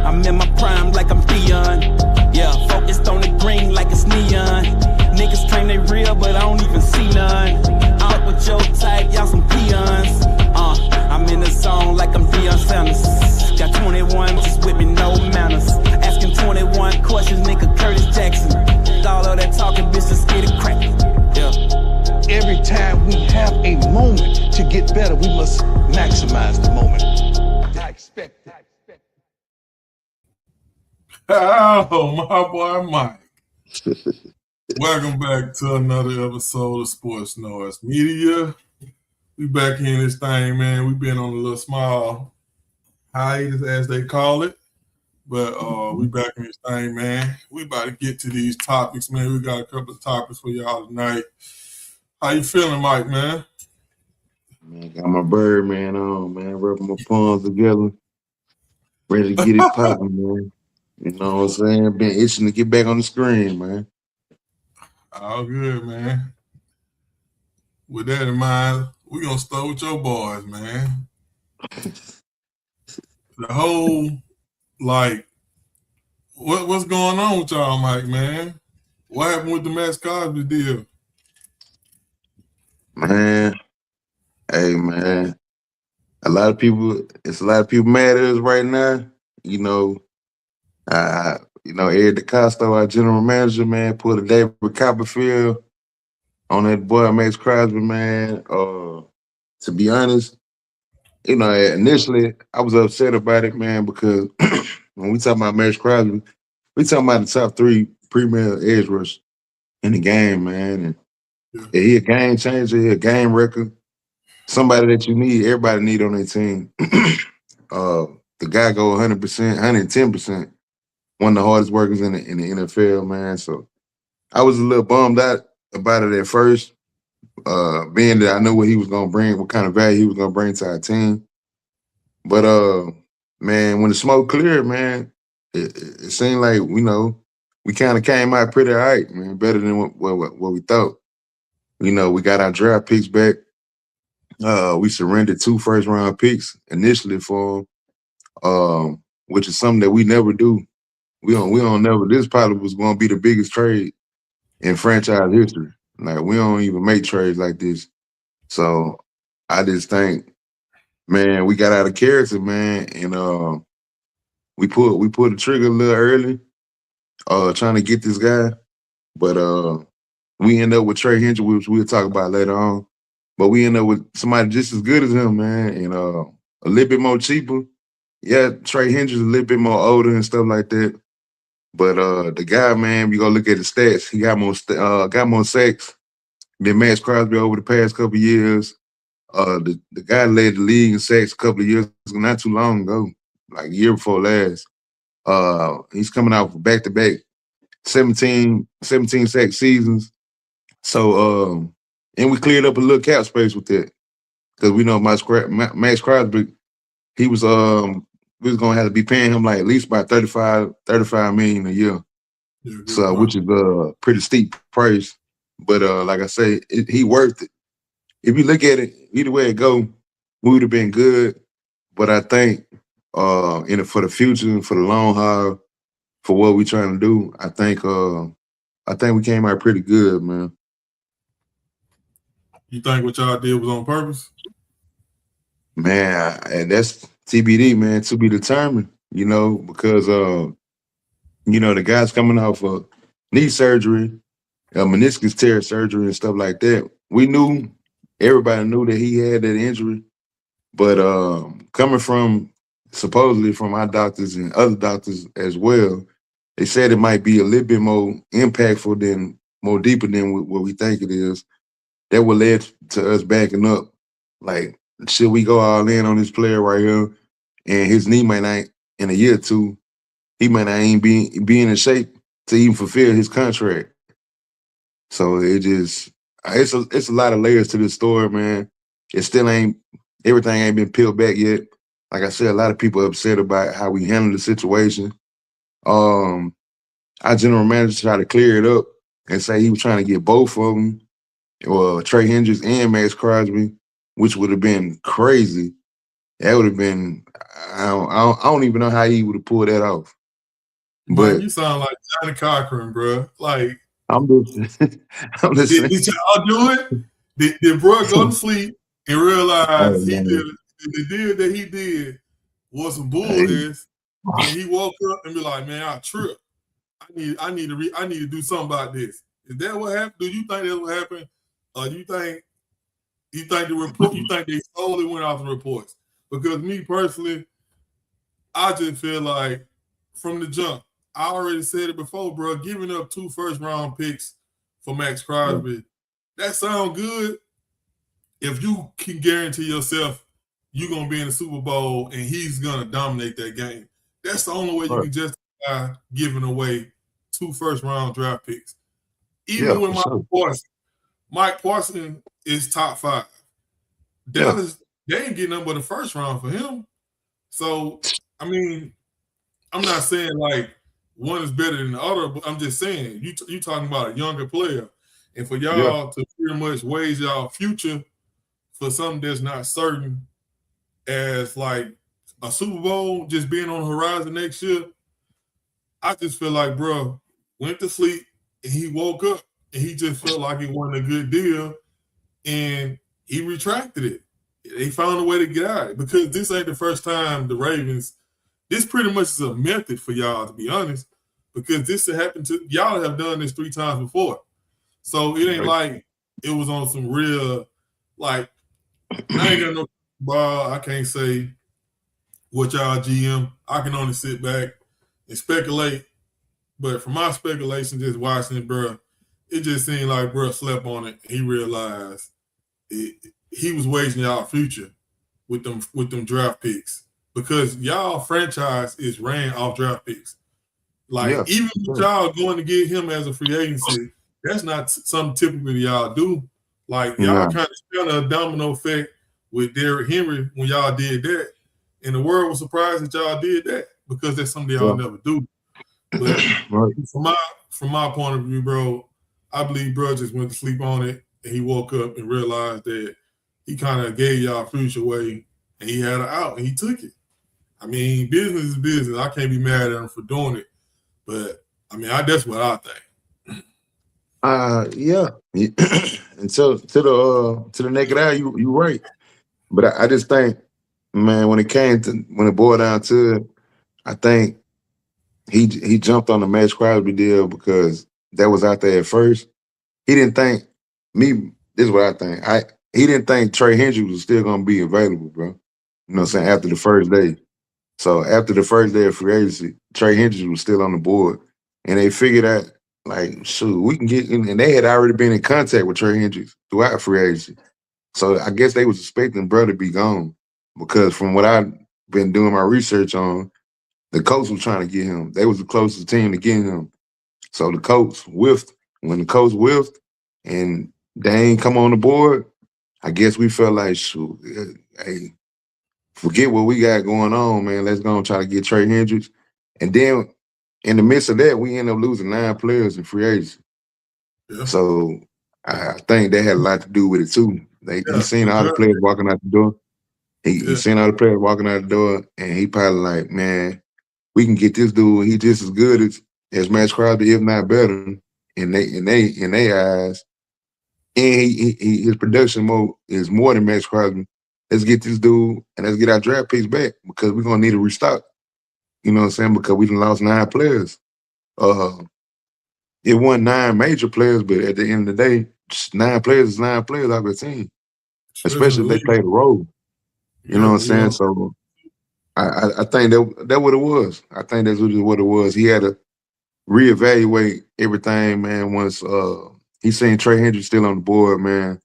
I'm in my prime like I'm Dion. Yeah, focused on the green like it's neon. Niggas claim they real, but I don't even see none. Out with your type, y'all some peons. I'm in the zone like I'm Deion Sanders. Got 21 just with me, no manners. Asking 21 questions, nigga Curtis Jackson. All of that talking, bitch, let's get it cracking. Yeah. Every time we have a moment to get better, we must maximize the moment. I expect that. Oh, my boy Mike. Welcome back to another episode of Sports Noise Media. We back in this thing, man. We've been on a little small hiatus, as they call it. But we back in this thing, man. We about to get to these topics, man. We got a couple of topics for y'all tonight. How you feeling, Mike, man? Man, got my bird, man, on, man. Rubbing my palms together. Ready to get it popping, man. You know what I'm saying? Been itching to get back on the screen, man. All good, man. With that in mind, we're going to start with your boys, man. The whole, what's going on with y'all, Mike, man? What happened with the Max Cosby deal? Man, hey, man. It's a lot of people mad at us right now. Ed DeCosto, our general manager, man, put a David Copperfield on that boy Max Crosby, man. To be honest, initially I was upset about it, man, because when we talk about Max Crosby, we talking about the top 3 premier edge rush in the game, man. And he a game changer, he a game record. Somebody that you need, everybody need on their team. The guy go 100%, 110%. One of the hardest workers in the NFL, man. So I was a little bummed out about it at first, being that I know what he was gonna bring, what kind of value he was gonna bring to our team. But man, when the smoke cleared, man, it seemed like we kind of came out pretty all right, man, better than what we thought. We got our draft picks back. We surrendered 2 first-round picks initially for him, which is something that we never do. We don't never. This probably was going to be the biggest trade in franchise history. Like, we don't even make trades like this. So I just think, man, we got out of character, man, and we pulled the trigger a little early, trying to get this guy. But we end up with Trey Hendricks, which we'll talk about later on. But we end up with somebody just as good as him, man, and a little bit more cheaper. Yeah, Trey Hendricks is a little bit more older and stuff like that. But the guy, man, you go look at the stats. He got more sacks than Max Crosby over the past couple of years. The guy led the league in sacks a couple of years, not too long ago, like a year before last. He's coming out for back-to-back 17 sack seasons. So, and we cleared up a little cap space with that, because we know Max Crosby, we was gonna have to be paying him like at least about $35 million a year. Yeah, so which is a pretty steep price. But like I say, he worth it. If you look at it, either way it go, we would have been good. But I think for the future and for the long haul, for what we're trying to do, I think we came out pretty good, man. You think what y'all did was on purpose? Man, and that's TBD, man, to be determined, because, the guy's coming off of knee surgery, meniscus tear surgery and stuff like that. Everybody knew that he had that injury, but coming from, supposedly from our doctors and other doctors as well, they said it might be a little bit more impactful more deeper than what we think it is. That would lead to us backing up. Like, should we go all in on this player right here? And his knee might not, in a year or two, he might not even be in shape to even fulfill his contract. So it's a lot of layers to this story, man. Everything ain't been peeled back yet. Like I said, a lot of people are upset about how we handled the situation. Our general manager tried to clear it up and say he was trying to get both of them, or Trey Hendricks and Max Crosby, which would have been crazy. That would have been. I don't even know how he would have pulled that off. Mike, But you sound like Johnny Cochran, bro. Like, I'm just, I'm just did saying. y'all do it? Did bro go to sleep and Oh realize man, the deal that he did was some bull hey, ass, and he woke up and be like, man, I tripped. I need to do something about this. Is that what happened? Do you think that's what happened? Or you think the report? You think they solely went off the reports? Because me personally, I just feel like from the jump, I already said it before, bro. Giving up 2 first-round picks for Max Crosby, that sound good if you can guarantee yourself you're gonna be in the Super Bowl and he's gonna dominate that game. That's the only way you can justify giving away 2 first-round draft picks. yeah, Even with for sure. Mike Parsons is top 5. Yeah, Dallas, they ain't getting nothing but the first round for him. So, I mean, I'm not saying like one is better than the other, but I'm just saying you talking about a younger player, and for yeah, y'all to pretty much wage y'all future for something that's not certain, as like a Super Bowl just being on the horizon next year. I just feel like, bro, went to sleep and he woke up and he just felt like it wasn't a good deal, and he retracted it. They found a way to get out of it because this ain't the first time the Ravens. This pretty much is a method for y'all, to be honest, because this happened to y'all have done this 3 times before. So it ain't right. like it was on some real, like, I ain't got no ball. I can't say what y'all GM. I can only sit back and speculate. But from my speculation, just watching it, bro, it just seemed like bro slept on it. He realized he was wasting y'all future with them draft picks because y'all franchise is ran off draft picks. Like Yeah, even with y'all going to get him as a free agency, that's not something typically y'all do. Like y'all no, kind of spun a domino effect with Derrick Henry when y'all did that, and the world was surprised that y'all did that because that's something y'all yeah, never do. But right. from my point of view, bro, I believe bro just went to sleep on it and he woke up and realized that he kind of gave y'all future away and he had an out and he took it. I mean, business is business. I can't be mad at him for doing it. But I mean, that's what I think. Yeah. And to the naked eye, you right. But I just think, man, when it boiled down to it, I think he jumped on the Max Crosby deal because that was out there at first. He didn't think me. This is what I think. He didn't think Trey Hendricks was still gonna be available, bro. You know what I'm saying? After the first day. So after the first day of free agency, Trey Hendricks was still on the board. And they figured out, like, shoot, we can get in. And they had already been in contact with Trey Hendricks throughout free agency. So I guess they was expecting bro to be gone. Because from what I've been doing my research on, the coach was trying to get him. They was the closest team to getting him. So the coach whiffed. When the coach whiffed and they ain't come on the board, I guess we felt like, shoot, hey, forget what we got going on, man. Let's go and try to get Trey Hendricks. And then in the midst of that, we end up losing 9 players in free agency. Yeah. So I think that had a lot to do with it too. He seen all the players walking out the door. He seen all the players walking out the door, and he probably like, man, we can get this dude. He just as good as Max Crosby, if not better, in they eyes. And his production mode is more than Max Crosby. Let's get this dude and let's get our draft picks back because we're gonna need a restock. You know what I'm saying? Because we done lost 9 players. It wasn't 9 major players, but at the end of the day, 9 players is 9 players out of the team, especially if they played a role. You know what I'm saying? So I think that what it was. I think that's what it was. He had to reevaluate everything, man. Once he seen Trey Hendricks still on the board, man,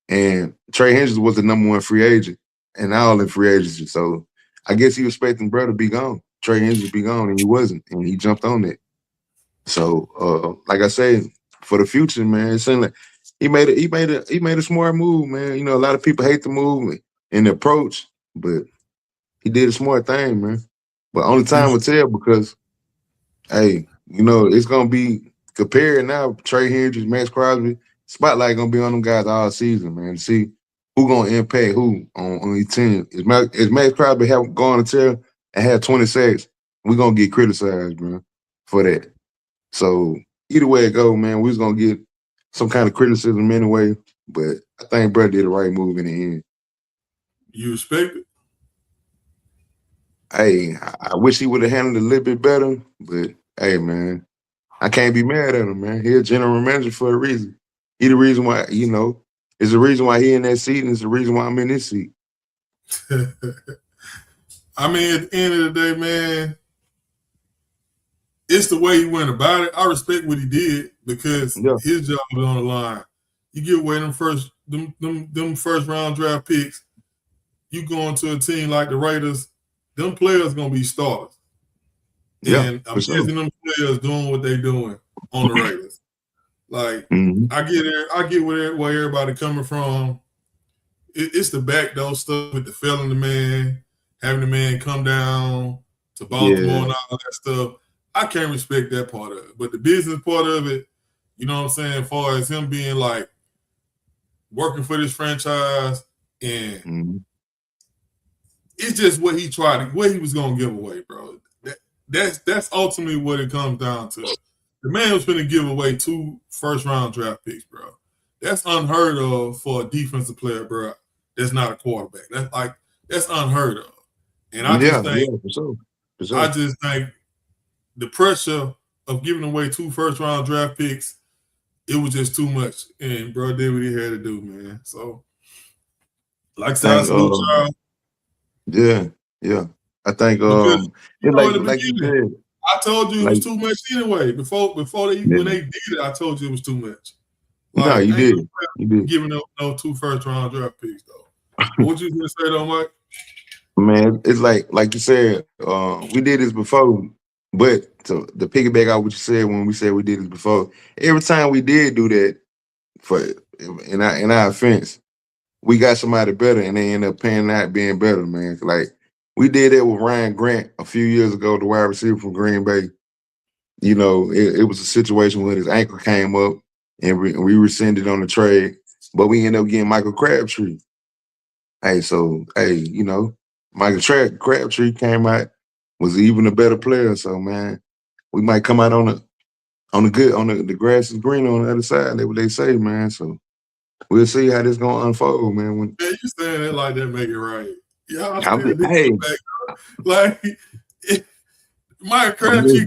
and Trey Hendricks was the #1 free agent and all in free agency. So I guess he was expecting bro to be gone, Trey Hendricks to be gone, and he wasn't, and he jumped on it. So like I said, for the future, man, it seemed like he made a smart move, man. You know, a lot of people hate the move and the approach, but he did a smart thing, man. But only time will tell because, hey, you know, it's gonna be compared now. Trey Hendricks, Max Crosby, spotlight gonna be on them guys all season, man. See who gonna impact who on each team. Is Max Crosby have gone to tell and had 20 sacks, we gonna get criticized, bro, for that. So either way it go, man, we was gonna get some kind of criticism anyway. But I think bro did the right move in the end. You respect it? Hey, I wish he would have handled it a little bit better, but hey, man, I can't be mad at him, man. He's a general manager for a reason. He the reason why, it's the reason why he in that seat, and it's the reason why I'm in this seat. I mean, at the end of the day, man, it's the way he went about it. I respect what he did because his job was on the line. You give away them first round draft picks, you go into a team like the Raiders, them players gonna be starters. Yeah, and I'm guessing them players doing what they doing on the Raiders. Like I get where everybody coming from. It's the backdoor stuff with the failing the man, having the man come down to Baltimore and all that stuff. I can't respect that part of it. But the business part of it, you know what I'm saying, as far as him being like working for this franchise and it's just what he was gonna give away, bro. That's ultimately what it comes down to. The man was gonna give away 2 first-round draft picks, bro. That's unheard of for a defensive player, bro. That's not a quarterback. That's unheard of. And I just think, for sure. I just think the pressure of giving away 2 first-round draft picks, it was just too much. And bro did what he had to do, man. So, like I said, I salute y'all. Yeah. I think because, like you said, I told you it was too much anyway. When they did it, I told you it was too much. No, you did. You did. Giving up no 2 first-round draft picks though. What you gonna say though, Mike? Man, it's like you said, we did this before, but to piggyback out what you said when we said we did this before, every time we did do that in our offense, we got somebody better and they end up paying out being better, man. Like we did that with Ryan Grant a few years ago, the wide receiver from Green Bay. It was a situation where his ankle came up and we rescinded on the trade, but we ended up getting Michael Crabtree. Michael Crabtree came out, was even a better player. So man, we might come out on the grass is green on the other side. That's what they say, man. So we'll see how this gonna unfold, man. Man, you saying it like that make it right. Y'all Mike Crabtree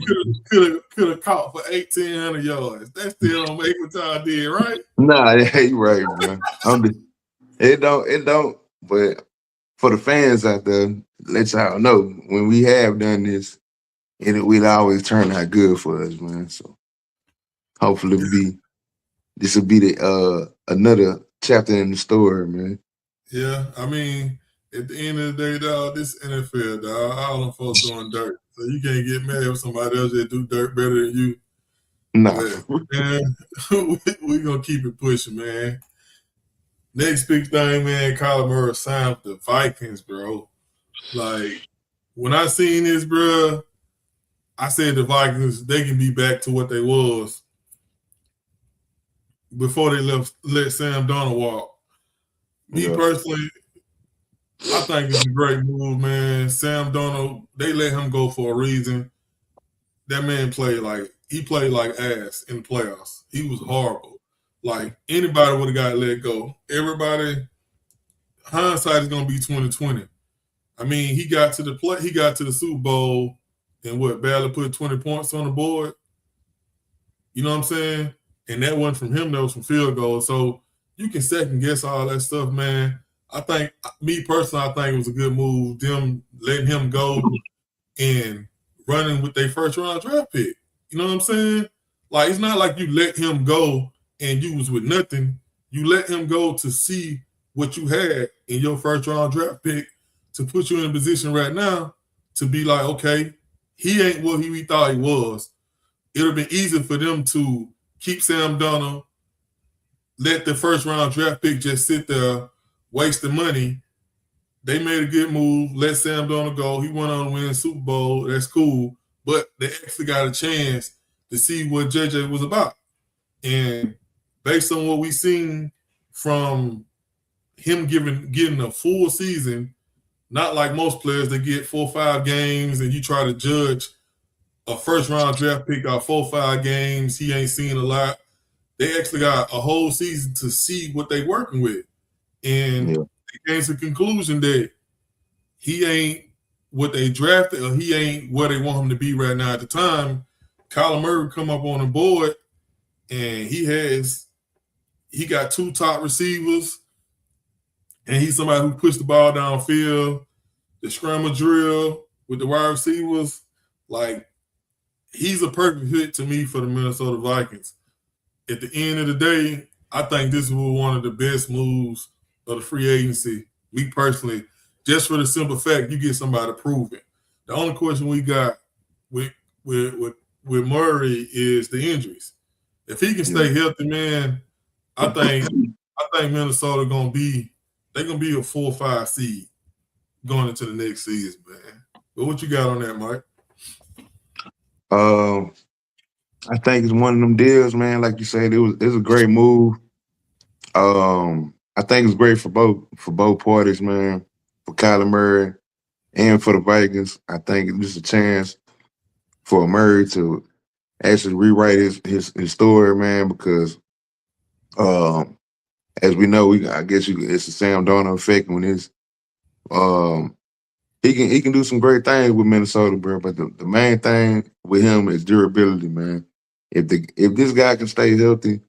could have caught for 1,800 yards. That still don't make what y'all did, right? Nah, you right, bro. It don't. But for the fans out there, let y'all know when we have done this, it always turn out good for us, man. So hopefully this will be the another chapter in the story, man. Yeah, I mean, at the end of the day, dog, this NFL, dog, all them folks doing dirt. So you can't get mad with somebody else that do dirt better than you. Nah. But, man, we're going to keep it pushing, man. Next big thing, man, Kyler Murray signed with the Vikings, bro. Like, when I seen this, bro, I said the Vikings, they can be back to what they was before they let Sam Darnold walk. Me personally, I think it's a great move, man. Sam Darnold, they let him go for a reason. That man played like ass in the playoffs. He was horrible. Like anybody would have got let go. Everybody, hindsight is gonna be 2020. I mean, he got to the Super Bowl and barely put 20 points on the board. You know what I'm saying? And that wasn't from him, that was from field goals. So you can second guess all that stuff, man. I think, me personally, I think it was a good move, them letting him go and running with their first round draft pick. You know what I'm saying? Like, it's not like you let him go and you was with nothing. You let him go to see what you had in your first round draft pick to put you in a position right now to be like, okay, he ain't what we thought he was. It would have been easy for them to keep Sam Darnold, let the first round draft pick just sit there, wasting money. They made a good move, let Sam Darnold go. He went on to win the Super Bowl. That's cool. But they actually got a chance to see what JJ was about. And based on what we seen from him getting a full season, not like most players that get 4 or 5 games and you try to judge a first round draft pick off 4 or 5 games. He ain't seen a lot. They actually got a whole season to see what they working with. And they came to the conclusion that he ain't what they drafted, or he ain't where they want him to be right now at the time. Kyler Murray come up on the board, and he got 2 top receivers, and he's somebody who pushed the ball downfield, the scramble drill with the wide receivers. Like, he's a perfect fit to me for the Minnesota Vikings. At the end of the day, I think this was one of the best moves of the free agency. Me personally, just for the simple fact you get somebody proven. The only question we got with Murray is the injuries. If he can stay healthy, man, I think Minnesota gonna be a 4 or 5 seed going into the next season, man. But what you got on that, Mike? I think it's one of them deals, man. Like you said, it was a great move. I think it's great for both parties, man. For Kyler Murray and for the Vikings. I think it's just a chance for Murray to actually rewrite his story, man. Because as we know, it's a Sam Darnold effect when it's he can do some great things with Minnesota, bro. But the main thing with him is durability, man. If this guy can stay healthy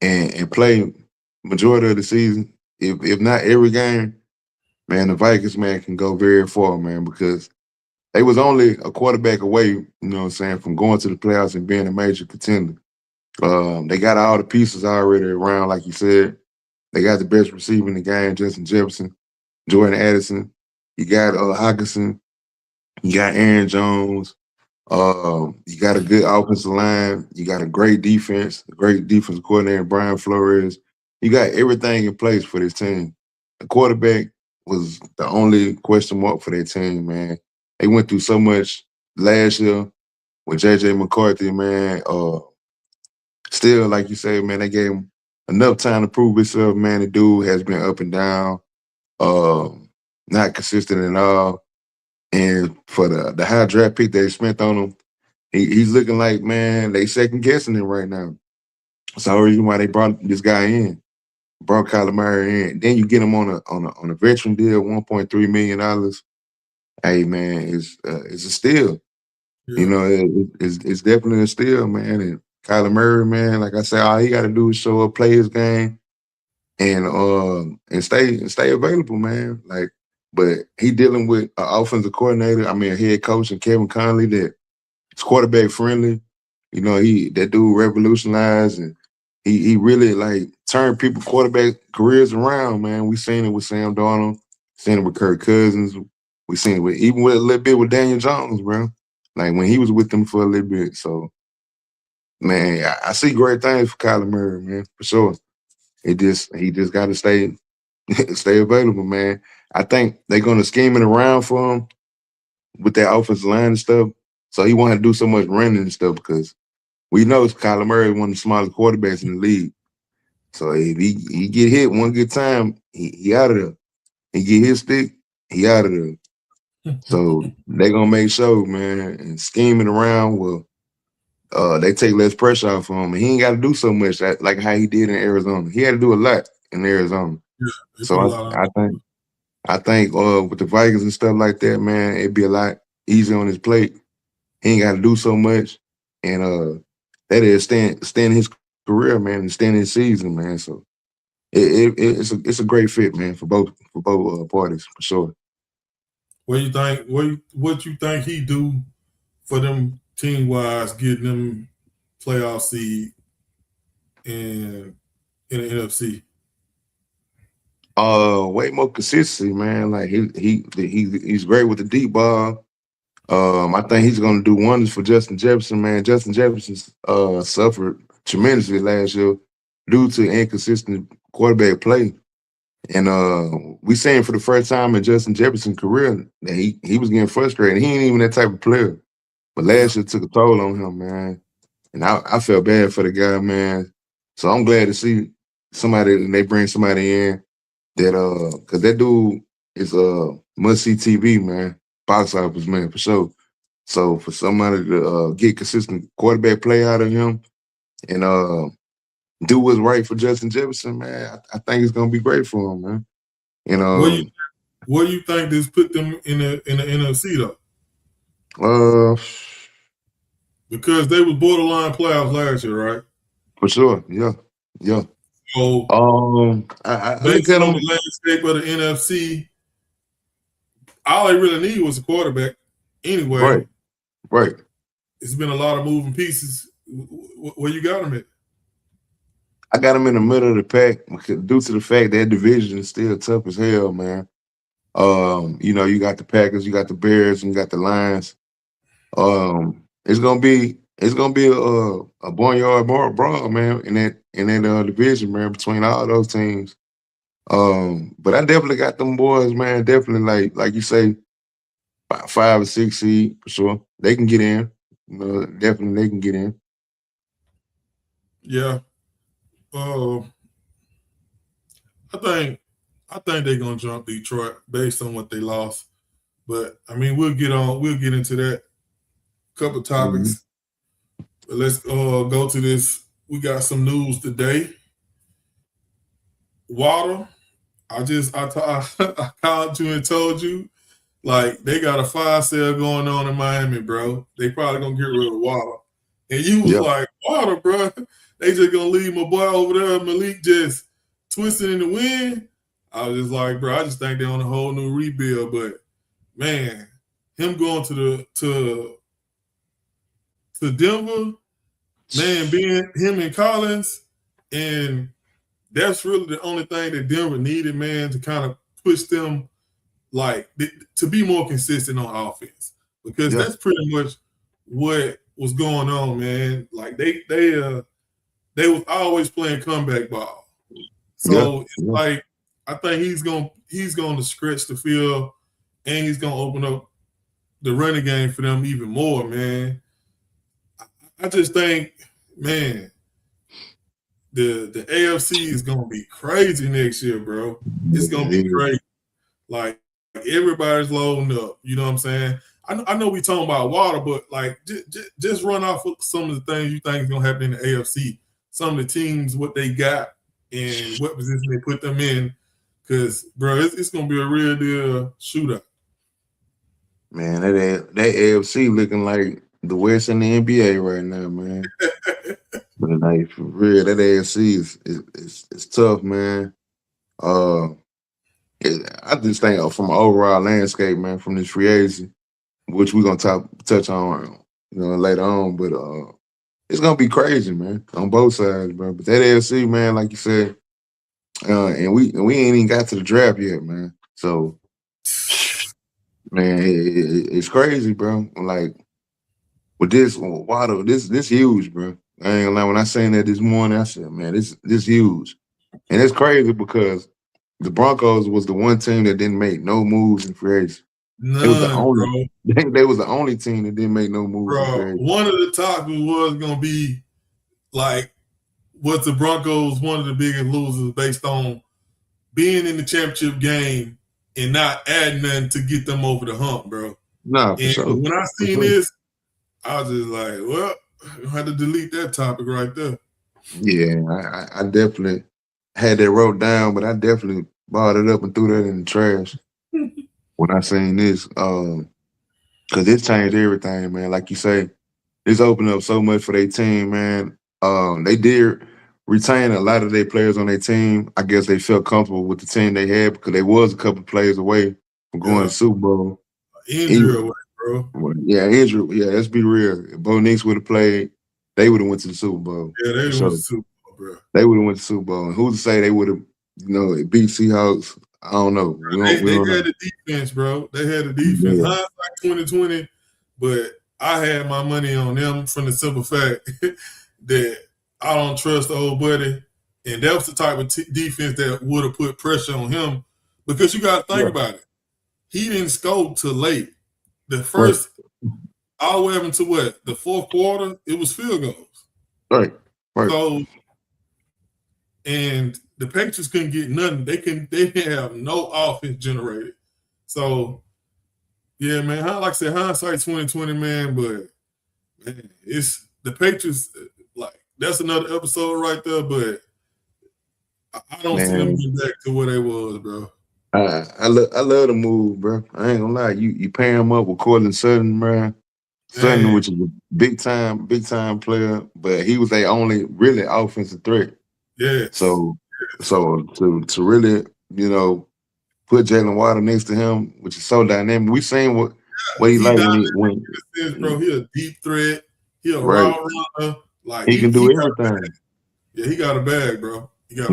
and play majority of the season, if not every game, man, the Vikings, man, can go very far, man, because they was only a quarterback away, you know what I'm saying, from going to the playoffs and being a major contender. They got all the pieces already around, like you said. They got the best receiver in the game, Justin Jefferson, Jordan Addison. You got Hawkinson. You got Aaron Jones. You got a good offensive line. You got a great defense coordinator, Brian Flores. You got everything in place for this team. The quarterback was the only question mark for their team, man. They went through so much last year with J.J. McCarthy, man. Still, like you say, man, they gave him enough time to prove himself, man. The dude has been up and down, not consistent at all. And for the high draft pick they spent on him, he's looking like, man, they second guessing him right now. That's the reason why they brought this guy in, brought Kyler Murray in. Then you get him on a veteran deal, $1.3 million. Hey, man, it's a steal. Yeah. You know, it's definitely a steal, man. And Kyler Murray, man, like I said, all he got to do is show up, play his game, and stay available, man. Like, but he dealing with an offensive coordinator, a head coach, and Kevin Conley that is quarterback friendly. You know, that dude revolutionized, and he really like turned people quarterback careers around, man. We seen it with Sam Darnold, seen it with Kirk Cousins, we seen it with a little bit with Daniel Jones, bro. Like when he was with them for a little bit. So, man, I see great things for Kyler Murray, man, for sure. He just got to stay available, man. I think they're gonna scheme it around for him with that offensive line and stuff. So he won't have to do so much running and stuff because we know Kyler Murray is one of the smallest quarterbacks in the league. So if he get hit one good time, he out of there. He get his stick, he out of there. So they're gonna make sure, man, and scheming around will they take less pressure off him. And he ain't got to do so much like how he did in Arizona. He had to do a lot in Arizona. Yeah, so I think with the Vikings and stuff like that, man, it'd be a lot easier on his plate. He ain't got to do so much, and that is extend his career, man, and extend his season, man. So it's a great fit, man, for both parties for sure. What you think? What you think he do for them team wise, getting them playoff seed in the NFC? Way more consistency, man. Like he's great with the deep ball. I think he's gonna do wonders for Justin Jefferson, man. Justin Jefferson suffered tremendously last year due to inconsistent quarterback play. And we seen for the first time in Justin Jefferson's career that he was getting frustrated. He ain't even that type of player. But last year took a toll on him, man. And I felt bad for the guy, man. So I'm glad to see they bring somebody in that because that dude is must see TV, man, box office, man, for sure. So for somebody to get consistent quarterback play out of him and do what's right for Justin Jefferson, man, I think it's gonna be great for him, man. And Where you think this put them in the NFC though? Because they was borderline playoffs last year, right? For sure, yeah. So I look based at on them. the landscape of the NFC, all they really need was a quarterback. Anyway, Right. it's been a lot of moving pieces. Where you got them at? I got them in the middle of the pack due to the fact that division is still tough as hell, man. You got the Packers, you got the Bears, and you got the Lions. It's gonna be a barnyard brawl, man, in that division, man, between all those teams. But I definitely got them boys, man. Definitely like you say, 5 or 6 seed for sure. They can get in. Definitely they can get in. Yeah. I think they're gonna jump Detroit based on what they lost. But I mean, we'll get into that couple topics. But let's go to this. We got some news today. Water. I called you and told you, like, they got a fire sale going on in Miami, bro. They probably gonna get rid of Water. And you was like, Water, bro. They just gonna leave my boy over there, Malik, just twisting in the wind. I was just like, bro, I just think they're on a whole new rebuild. But man, him going to Denver, man, being him and Collins, and that's really the only thing that Denver needed, man, to kind of push them, like, to be more consistent on offense, because that's pretty much what was going on, man. Like they was always playing comeback ball, so it's like I think he's going to stretch the field, and he's going to open up the running game for them even more, man. I just think, man, the AFC is gonna be crazy next year, bro. It's gonna be crazy. Like everybody's loading up. You know what I'm saying? I know we talking about Water, but like just run off some of the things you think is gonna happen in the AFC. Some of the teams, what they got and what position they put them in. Because, bro, it's gonna be a real deal shootout. Man, that AFC looking like the West in the NBA right now, man. But like for real, that AFC is tough, man. I just think from an overall landscape, man, from this free agency, which we're gonna touch on, later on, but it's gonna be crazy, man, on both sides, bro. But that AFC, man, like you said, and we ain't even got to the draft yet, man. So, man, it's crazy, bro. Like with this Water, this huge, bro. I ain't gonna lie. When I seen that this morning, I said, man, this huge, and it's crazy because the Broncos was the one team that didn't make no moves in free agency. They was the only. They was the only team that didn't make no moves. Bro, one of the topics was gonna be like, was the Broncos one of the biggest losers based on being in the championship game and not adding nothing to get them over the hump, bro. Nah, for sure. When I seen this, I was just like, well, I had to delete that topic right there. Yeah, I definitely had that wrote down, but I definitely bought it up and threw that in the trash when I seen this. Because it changed everything, man. Like you say, it's opened up so much for their team, man. They did retain a lot of their players on their team. I guess they felt comfortable with the team they had because they was a couple players away from going to the Super Bowl. Injury away, bro. Yeah, injury. Yeah, let's be real. If Bo Nix would have played, they would have went to the Super Bowl. Yeah, they would have went to the Super Bowl, bro. They would have went to the Super Bowl. And who's to say they would have, beat Seahawks? I don't know. They had the defense, bro. They had the defense. Yeah. Hindsight 2020, but I had my money on them from the simple fact that I don't trust the old buddy. And that was the type of defense that would have put pressure on him, because you got to think about it. He didn't score till late. The first, all the way up into the fourth quarter, it was field goals. Right. So and the Patriots couldn't get nothing. They have no offense generated. So yeah, man. Like I said, hindsight 2020, man. But man, it's the Patriots. Like that's another episode right there. But I don't see them Man, getting back to where they was, bro. I love the move, bro. I ain't gonna lie. You pair him up with Cortland Sutton, bro. Sutton, Man, which is a big time player, but he was their only really offensive threat. yes. So to really, put Jalen Water next to him, which is so dynamic. We seen what he like when bro. He a deep threat. He a right. raw runner. Like He can do everything. Yeah, he got a bag, bro. He got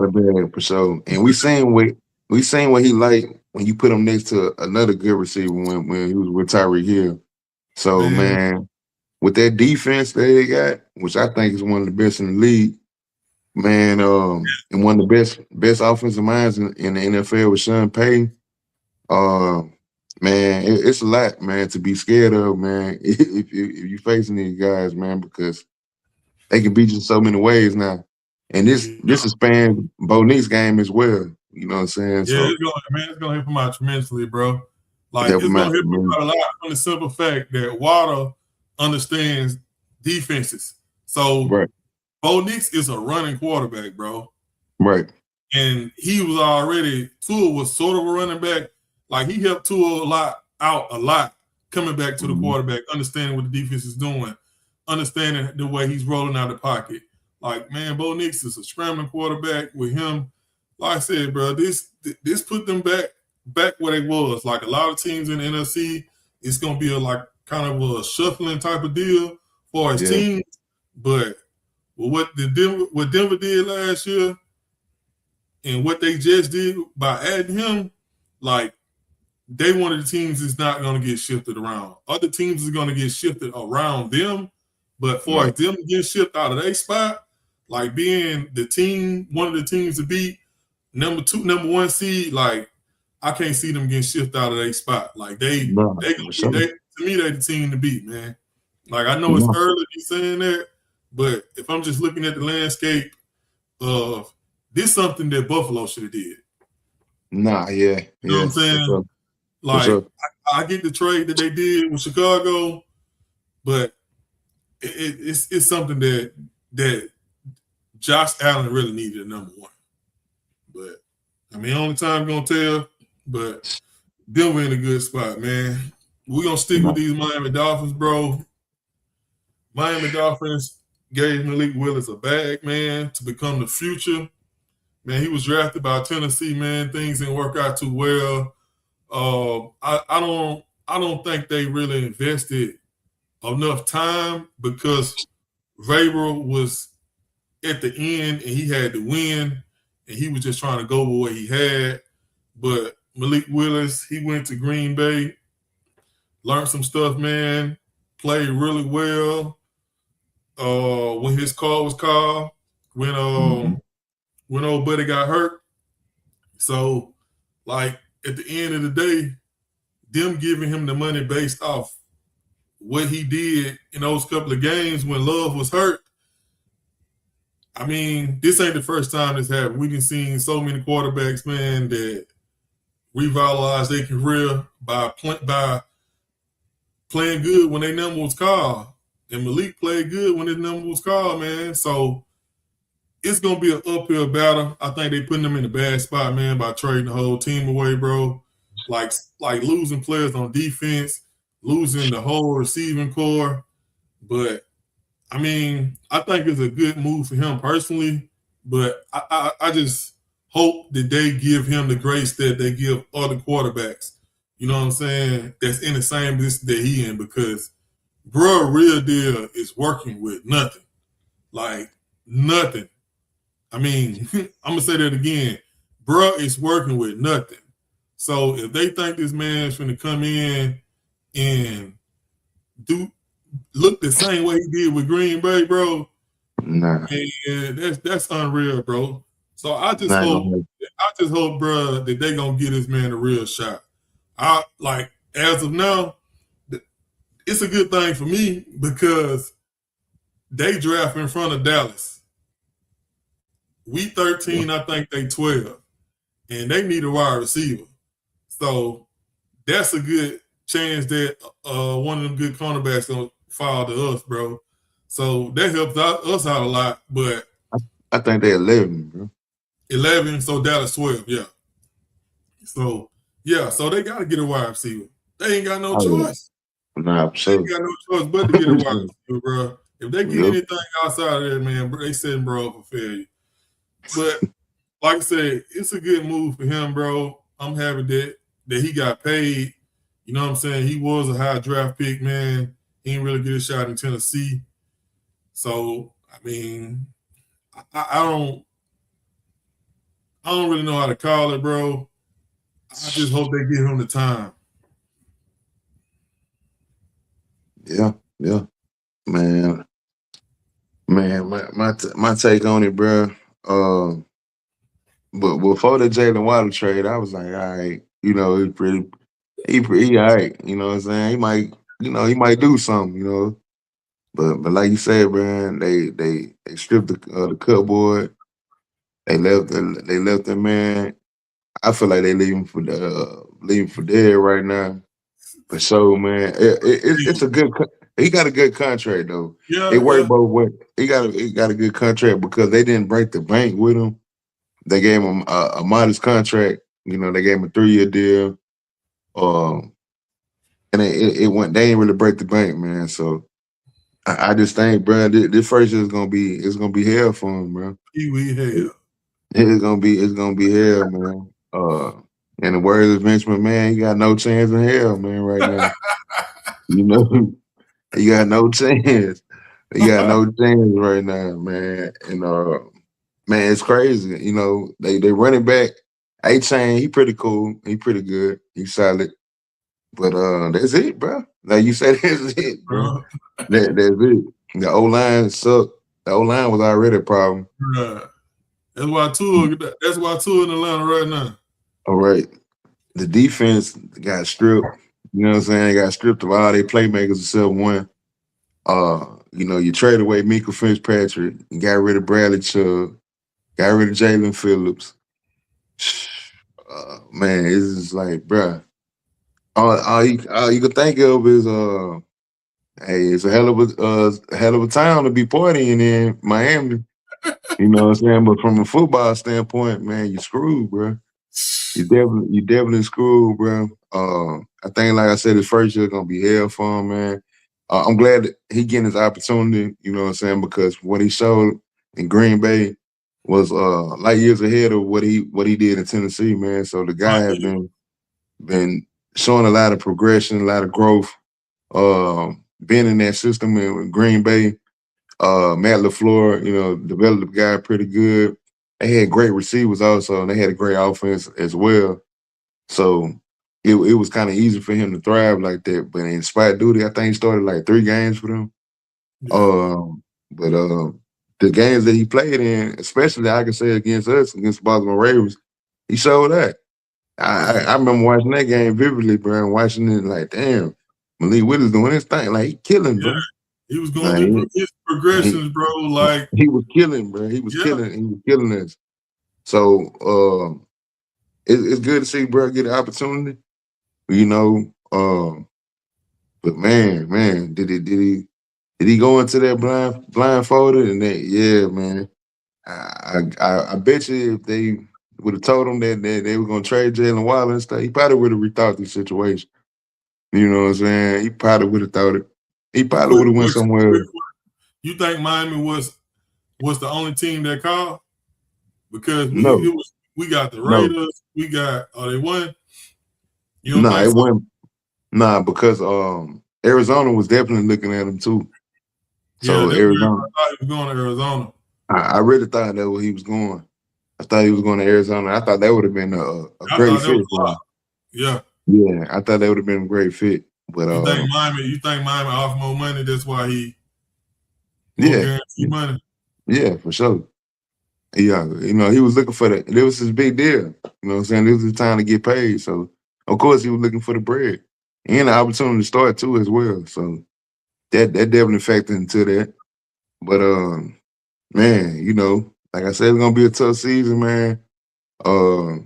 a bag for sure. And we seen what he like when you put him next to another good receiver when he was with Tyreek Hill. So man, with that defense that they got, which I think is one of the best in the league, man, and one of the best offensive minds in the NFL with Sean Payton. Man, it's a lot, man, to be scared of, man. If you're facing these guys, man, because they can beat you in so many ways now. And this expands Bo Nix's game as well. You know what I'm saying? Yeah, So it's gonna help him out tremendously, bro. Like help it's him gonna out, help him man. out a lot from the simple fact that Water understands defenses. So Right. Bo Nix is a running quarterback, bro. Right. And he was already Tua was sort of a running back. Like he helped Tua a lot coming back to the quarterback, understanding what the defense is doing, understanding the way he's rolling out the pocket. Like, man, Bo Nix is a scrambling quarterback with him. Like I said, bro, this put them back where they was. Like a lot of teams in the NFC, it's gonna be kind of a shuffling type of deal for his teams. But what Denver did last year and what they just did by adding him, like they one of the teams is not going to get shifted around. Other teams is going to get shifted around them, but for them to get shifted out of their spot, like being one of the teams to beat number 1 seed, like I can't see them getting shifted out of their spot. Like to me, they the team to beat, man. Like I know it's early to be saying that, but if I'm just looking at the landscape of this, something that Buffalo should have did. You know what I'm saying? Like I get the trade that they did with Chicago, but it's something that Josh Allen really needed a number 1. But I mean, only time gonna tell. But Denver in a good spot, man. We're gonna stick with these Miami Dolphins, bro. Miami Dolphins gave Malik Willis a bag, man, to become the future. Man, he was drafted by Tennessee, man. Things didn't work out too well. I don't think they really invested enough time because Vrabel was at the end and he had to win, and he was just trying to go with what he had. But Malik Willis, he went to Green Bay, learned some stuff, man, played really well. When his call was called, when old buddy got hurt. So, like, at the end of the day, them giving him the money based off what he did in those couple of games when Love was hurt. I mean, this ain't the first time this happened. We've been seeing so many quarterbacks, man, that revitalized their career by playing good when their number was called. And Malik played good when his number was called, man. So it's going to be an uphill battle. I think they putting them in a bad spot, man, by trading the whole team away, bro. Like losing players on defense, losing the whole receiving core. But, I mean, I think it's a good move for him personally. But I just hope that they give him the grace that they give other quarterbacks. You know what I'm saying? That's in the same position that he in, because bro, real deal is working with nothing. Like, nothing. I mean, I'm going to say that again. Bruh is working with nothing. So if they think this man's going to come in and look the same way he did with Green Bay, bro, man, that's unreal, bro. So I just hope, bro, that they going to give this man a real shot. As of now, it's a good thing for me because they draft in front of Dallas. We 13, I think they 12, and they need a wide receiver. So that's a good chance that one of them good cornerbacks gonna fall to us, bro. So that helps us out a lot. But I think they're 11, bro. 11, so Dallas 12, yeah. So yeah, so they gotta get a wide receiver. They ain't got no Oh, yeah. choice. Nah, for They ain't sure. got no choice but to get a wide receiver, bro. If they get Yep. anything outside of that, man, bro, they setting bro up for failure. But like I said, it's a good move for him, bro. I'm happy that he got paid. You know what I'm saying? He was a high draft pick, man. He didn't really get a shot in Tennessee. So, I mean, I don't really know how to call it, bro. I just hope they give him the time. Yeah, yeah. Man, my take on it, bro. But before the Jalen Waddle trade, I was like, all right, he all right. You know what I'm saying? He might do something. But like you said, man, they stripped the cupboard. They left the man. I feel like they leaving for dead right now. For sure, man. It's a good. He got a good contract though. Yeah, It yeah, worked both ways. He got a good contract because they didn't break the bank with him. They gave him a modest contract. They gave him a 3-year deal. Um, and it went. They ain't really break the bank, man. So I just think, bro, this first year is gonna be hell for him, bro. Pee-wee hell. It's gonna be hell, man. In the words of Vince McMahon, he got no chance in hell, man. Right now, you know, he got no chance. He got no chance right now, man. And man, it's crazy. They running back. A-Chain, he pretty cool. He pretty good. He's solid. But that's it, bro. Like you said, that's it, bro. That's it. The O-line sucked. The O-line was already a problem. Right. That's why Tua in Atlanta right now. All right. The defense got stripped. You know what I'm saying? Got stripped of all their playmakers except one. You traded away Mika Fitzpatrick, you got rid of Bradley Chubb, got rid of Jalen Phillips. Man, it's just like, bruh. All you can think of is hey, it's a hell of a town to be partying in Miami. You know what I'm saying? But from a football standpoint, man, you screwed, bro. You definitely screwed, bro. I think, like I said, his first year gonna be hell for him, man. I'm glad that he getting his opportunity. You know what I'm saying? Because what he showed in Green Bay was light years ahead of what he did in Tennessee, man. So the guy has been showing a lot of progression, a lot of growth. Being in that system in Green Bay, Matt LaFleur, developed the guy pretty good. They had great receivers also, and they had a great offense as well. So it was kind of easy for him to thrive like that. But in spite duty, I think he started like 3 games for them. Yeah. But the games that he played in, especially I can say against us, against the Baltimore Ravens, he showed that. I remember watching that game vividly, bro, and watching it like, damn, Malik Willis doing his thing. Like, he killing, bro. He was going through his progressions, bro. Like, he was killing, bro. He was killing us. So it's good to see bro get an opportunity. But man, did he go into that blindfolded? And that, yeah, man. I bet you if they would have told him that they were gonna trade Jalen Waddle and stuff, he probably would have rethought the situation. You know what I'm saying? He probably would have thought it. He probably would have went somewhere else. You think Miami was the only team that called? Because we got the Raiders, we got they won. You don't think it so? wasn't. Nah, because Arizona was definitely looking at him too. So Arizona, I thought he was going to Arizona. I really thought that where he was going. I thought he was going to Arizona. I thought that would have been a great fit for him. Yeah. Yeah, I thought that would have been a great fit. But you think Miami offer more money? That's why he guarantee money. Yeah, for sure. Yeah, he was looking for that. It was his big deal. You know what I'm saying? It was his time to get paid. So of course he was looking for the bread and the opportunity to start too as well. So that definitely factored into that. But man, like I said, it's gonna be a tough season, man. I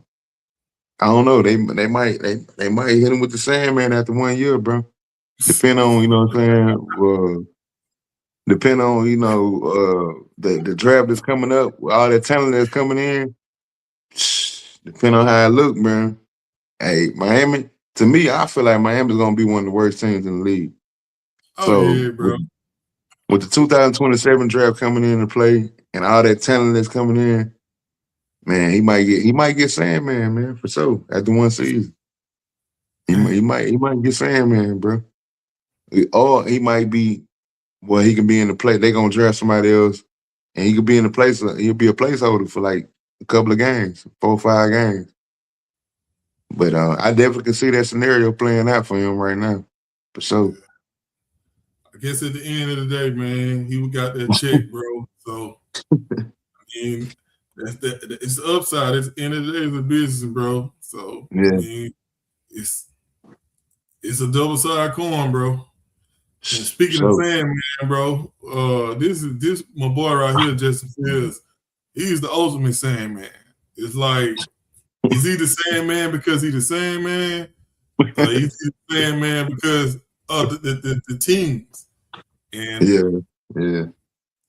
don't know. They might hit him with the Sandman after 1 year, bro. Depend on what I'm saying. Depend on the draft that's coming up, all that talent that's coming in. Depend on how it look, man. Hey, Miami. To me, I feel like Miami's gonna be one of the worst teams in the league. Oh So yeah, bro. with the 2027 draft coming into play and all that talent that's coming in, man, he might get Sandman, man, for sure. After one season, he might get Sandman, bro. Or he might be, well, he can be in the play. They gonna draft somebody else, and he could be in the place. He'll be a placeholder for like a couple of games, 4 or 5 games. But I definitely can see that scenario playing out for him right now, for sure. I guess at the end of the day, man, he got that check, bro. So I mean, it's the upside. At the end of the day, it's a business, bro. So Yeah. I mean, it's a double sided coin, bro. And speaking of Sandman, bro, this my boy right here, Justin Fields. He's the ultimate Sandman. It's like, is he the Sandman because he's the Sandman? He's the Sandman because of the teams. And yeah.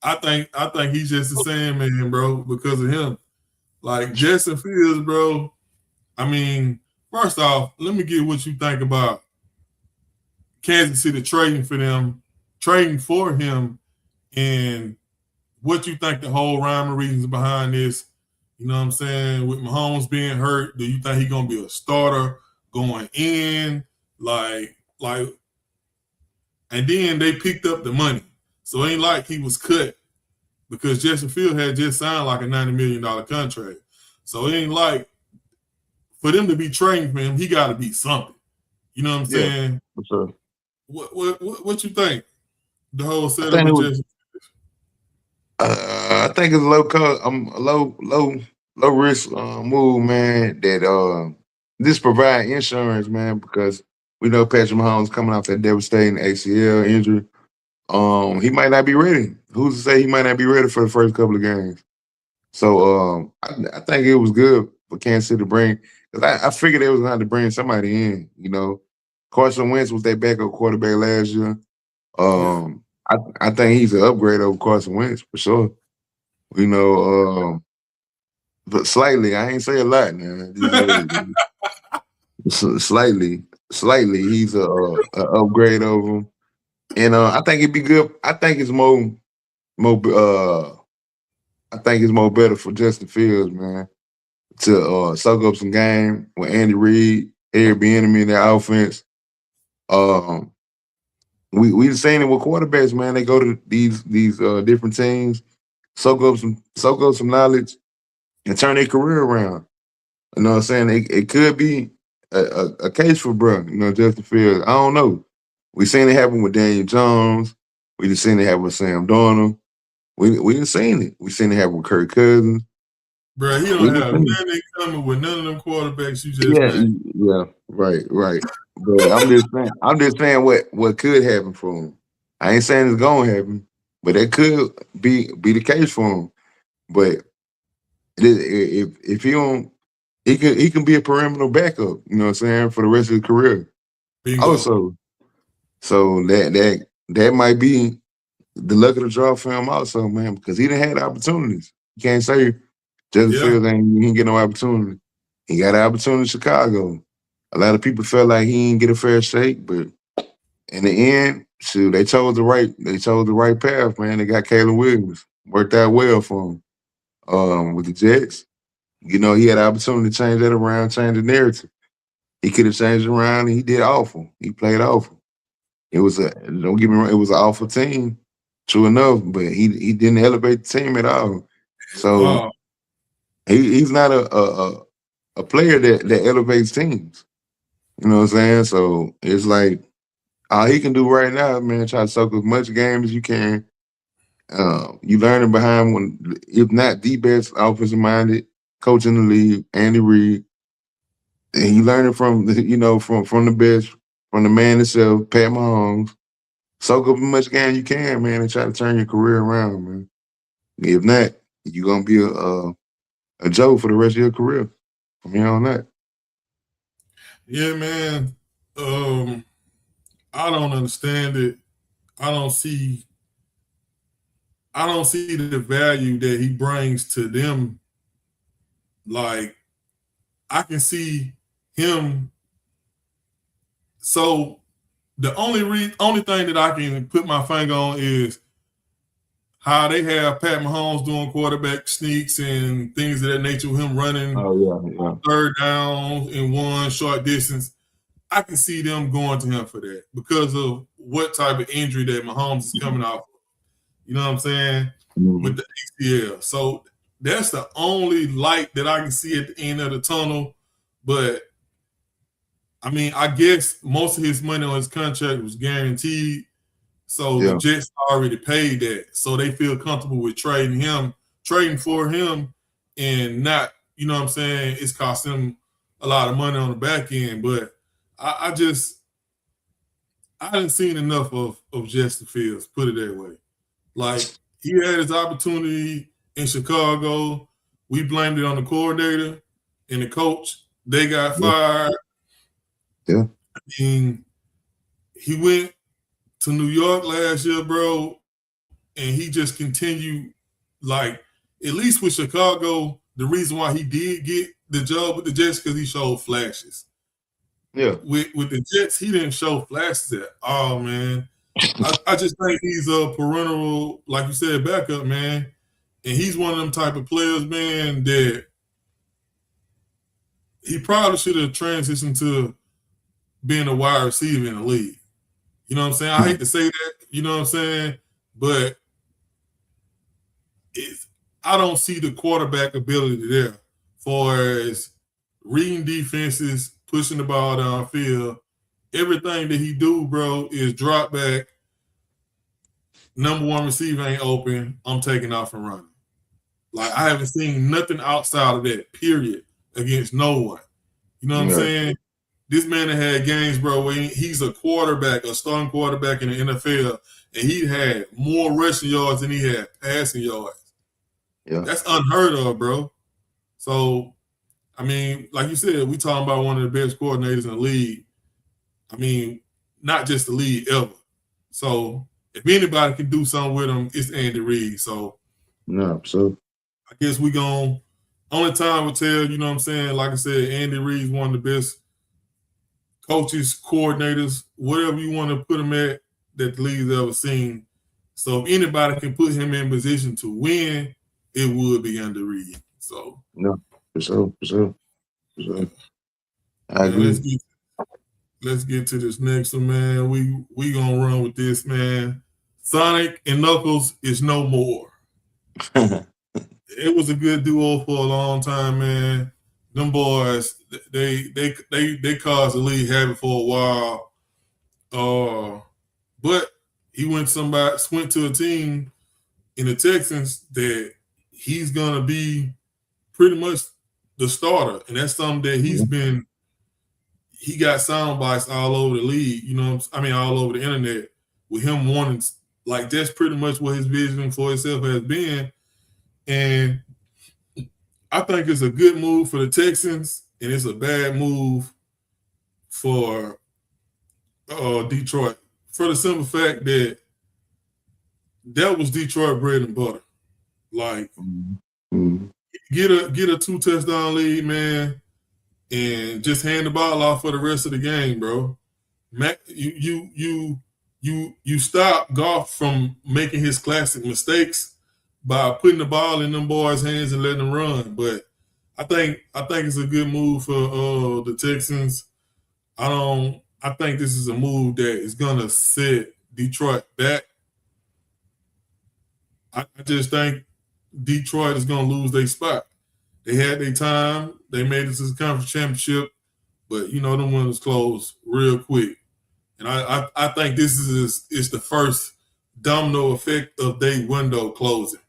I think he's just the Sandman, bro, because of him. Like Justin Fields, bro. I mean, first off, let me get what you think about Kansas City trading for him, and what you think the whole rhyme and reasons behind this. You know what I'm saying? With Mahomes being hurt, do you think he's gonna be a starter going in? Like, and then they picked up the money. So it ain't like he was cut because Justin Fields had just signed like a $90 million contract. So it ain't like for them to be trading for him, he gotta be something. You know what I'm saying? For sure. What you think? The whole setup think it with was- Justin. I think it's a low risk move, man. That this provide insurance, man, because we know Patrick Mahomes coming off that devastating ACL injury. He might not be ready. Who's to say he might not be ready for the first couple of games? So I think it was good for Kansas City to bring, because I figured they was going to have to bring somebody in. You know, Carson Wentz was their backup quarterback last year. I think he's an upgrade over Carson Wentz for sure. You know, but slightly. I ain't say a lot now. Slightly, he's a upgrade over him, and I think it'd be good. I think it's more. I think it's more better for Justin Fields, man, to soak up some game with Andy Reid, Eric Bieniemy in their offense. We've seen it with quarterbacks, man. They go to these different teams, soak up some knowledge, and turn their career around. You know what I'm saying? It could be a case for bro. You know, Justin Fields. I don't know. We seen it happen with Daniel Jones. We just seen it happen with Sam Darnold. We didn't seen it. We seen it happen with Kirk Cousins. Bro, he don't have nothing coming with none of them quarterbacks you just named. Yeah, right. But I'm just saying what could happen for him. I ain't saying it's gonna happen, but it could be the case for him. But if he don't, he can be a perimeter backup. You know what I'm saying, for the rest of his career. Bingo. Also, so that might be the luck of the draw for him also, man, because he didn't have the opportunities. You can't say Justin Fields he didn't get no opportunity. He got an opportunity in Chicago. A lot of people felt like he didn't get a fair shake, but in the end, shoot, they chose the right path, man. They got Caleb Williams. Worked out well for him. With the Jets, you know, he had an opportunity to change that around, change the narrative. He could have changed it around, and he did awful. He played awful. Don't get me wrong, it was an awful team, true enough, but he didn't elevate the team at all. So he's not a player that elevates teams. You know what I'm saying? So it's like all he can do right now, man, try to soak as much game as you can. You learning behind one, if not the best offensive minded coach in the league, Andy Reid. And you learning from the best, from the man himself, Pat Mahomes. Soak up as much game you can, man, and try to turn your career around, man. If not, you're gonna be a Joe for the rest of your career from here on out. Yeah, man. I don't understand it. I don't see the value that he brings to them. Like, I can see him. So the only thing that I can put my finger on is how they have Pat Mahomes doing quarterback sneaks and things of that nature, with him running on third down in one short distance. I can see them going to him for that because of what type of injury that Mahomes is coming off of. You know what I'm saying? With the ACL. So that's the only light that I can see at the end of the tunnel. But I mean, I guess most of his money on his contract was guaranteed. So the Jets already paid that. So they feel comfortable with trading for him, and not, you know what I'm saying, it's costing them a lot of money on the back end. But I haven't seen enough of Justin Fields, put it that way. Like, he had his opportunity in Chicago. We blamed it on the coordinator and the coach. They got fired. Yeah. I mean, he went to New York last year, bro, and he just continued, like, at least with Chicago, the reason why he did get the job with the Jets because he showed flashes. Yeah. With the Jets, he didn't show flashes at all, man. I just think he's a perennial, like you said, backup, man. And he's one of them type of players, man, that he probably should have transitioned to being a wide receiver in the league. You know what I'm saying? I hate to say that, you know what I'm saying? But I don't see the quarterback ability there for as reading defenses, pushing the ball downfield. Everything that he do, bro, is drop back. Number one receiver ain't open. I'm taking off and running. Like, I haven't seen nothing outside of that, period, against no one. You know what I'm saying? This man had games, bro, where he's a quarterback, a starting quarterback in the NFL, and he had more rushing yards than he had passing yards. Yeah. That's unheard of, bro. So, I mean, like you said, we talking about one of the best coordinators in the league. I mean, not just the league ever. So, if anybody can do something with him, it's Andy Reid. So, I guess we gon' only time will tell, you know what I'm saying? Like I said, Andy Reid's one of the best coaches, coordinators, whatever you want to put him at, that the league's ever seen. So if anybody can put him in position to win, it would be Andy Reid. So for sure. I agree. Let's get to this next one, man. We gonna run with this, man. Sonic and Knuckles is no more. It was a good duo for a long time, man. Them boys, they caused the league havoc for a while. But he went to a team in the Texans that he's gonna be pretty much the starter, and that's something that he got sound bites all over the league, you know, all over the internet, with him wanting, like, that's pretty much what his vision for himself has been. And I think it's a good move for the Texans, and it's a bad move for Detroit, for the simple fact that was Detroit bread and butter. Like, get a 2 touchdown lead, man, and just hand the ball off for the rest of the game, bro. You stop Goff from making his classic mistakes by putting the ball in them boys' hands and letting them run. But I think it's a good move for the Texans. I think this is a move that is gonna set Detroit back. I just think Detroit is gonna lose their spot. They had their time. They made it to the conference championship, but you know, them ones closed real quick. And I think this is the first domino effect of their window closing.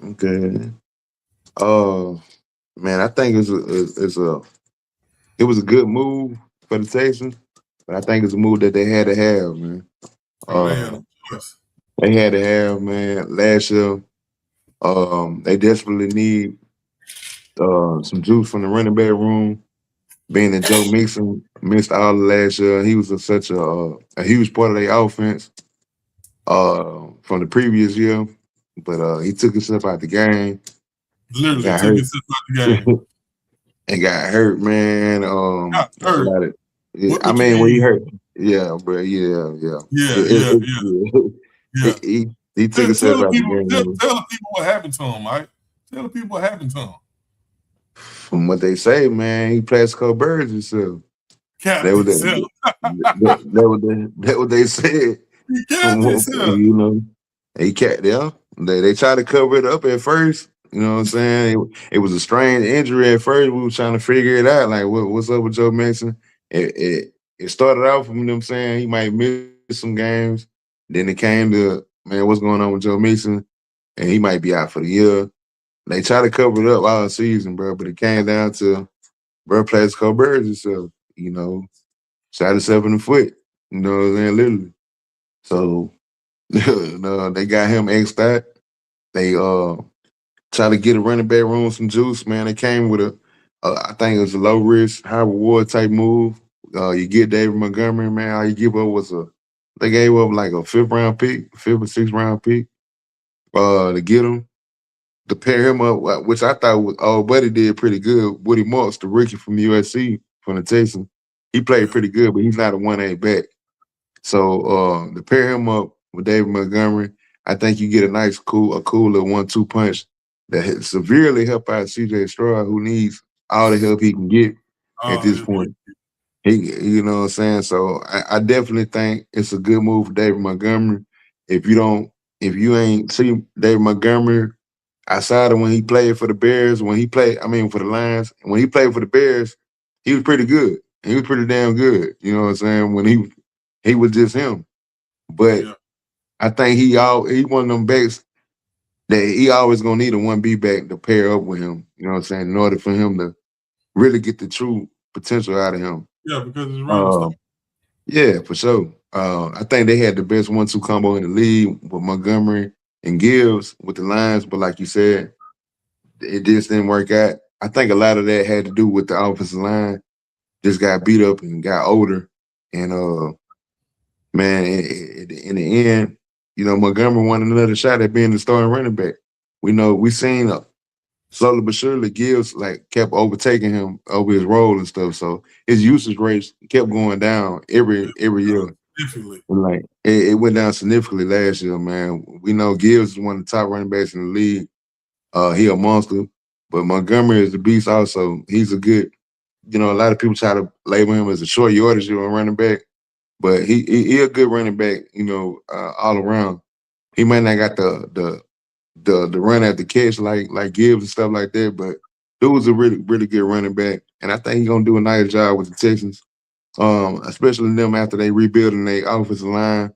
Okay. Man, I think it was a good move for the Texans, but I think it's a move that they had to have, man. Bro, they had a choice. They had to have, man, last year. They desperately need some juice from the running back room. Being that Joe Mixon missed all the last year, he was such a huge part of their offense from the previous year. But he took himself out the game, Literally got took hurt, himself out the game. and got hurt, man. Got A hurt. lot of, yeah, What I you mean, when he mean? hurt, yeah, bro, yeah. Yeah, yeah, yeah, Yeah. yeah. He took Tell himself the out the people, game. tell the people what happened to him, Mike. Tell the people what happened to him. From what they say, man, he Plaxico birds himself. Capped That was himself. that what they said. He capped From what, himself. you know, he can't. Yeah, they tried to cover it up at first. You know what I'm saying? It was a strange injury at first. We were trying to figure it out. Like, what's up with Joe Mixon? It started out from them saying he might miss some games. Then it came to, man, what's going on with Joe Mixon? And he might be out for the year. They tried to cover it up all season, bro. But it came down to, bro, Plaxico birds himself. You know, shot himself in the foot. You know what I'm saying? Literally. So no, they got him X'd out. They try to get a running back room some juice, man. They came with I think it was a low risk, high reward type move. You get David Montgomery, man. All you give up was they gave up like a fifth or sixth round pick, to get him, to pair him up, which I thought was, Buddy did pretty good. Woody Marks, the rookie from USC from the Texans, he played pretty good, but he's not a 1A back. So to pair him up with David Montgomery, I think you get a cool little 1-2 punch that severely help out CJ Stroud, who needs all the help he can get at this point. You know what I'm saying? So I definitely think it's a good move for David Montgomery. If you ain't see David Montgomery outside of when he played for the Bears, for the Lions, when he played for the Bears, he was pretty good. He was pretty damn good. You know what I'm saying? When he was just him. But I think he one of them backs that he always gonna need a 1B back to pair up with him. You know what I'm saying? In order for him to really get the true potential out of him. Yeah, because it's running stuff. Yeah, for sure. I think they had the best 1-2 combo in the league with Montgomery and Gibbs with the Lions, but like you said, it just didn't work out. I think a lot of that had to do with the offensive line. Just got beat up and got older. And man, in the end, you know, Montgomery wanted another shot at being the starting running back. We seen slowly but surely Gibbs kept overtaking him over his role and stuff. So his usage rates kept going down every year. And it went down significantly last year, man. We know Gibbs is one of the top running backs in the league. He a monster, but Montgomery is the beast also. He's a good, a lot of people try to label him as a short yardage running back, but he a good running back, all around. He might not got the run at the catch like Gibbs and stuff like that, but dude was a really, really good running back. And I think he's gonna do a nice job with the Texans. Especially them after they rebuilding their offensive line.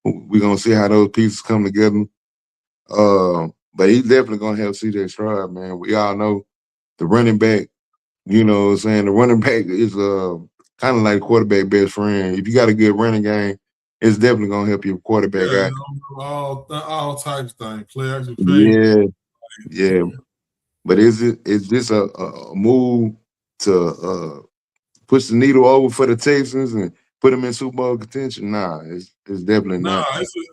We're gonna see how those pieces come together. But he's definitely gonna help CJ Stroud, man. We all know the running back, you know what I'm saying? The running back is kind of like quarterback best friend. If you got a good running game, it's definitely gonna help your quarterback out. All types of things. Players and yeah. But is this a move to push the needle over for the Texans and put them in Super Bowl contention? Nah, it's definitely not.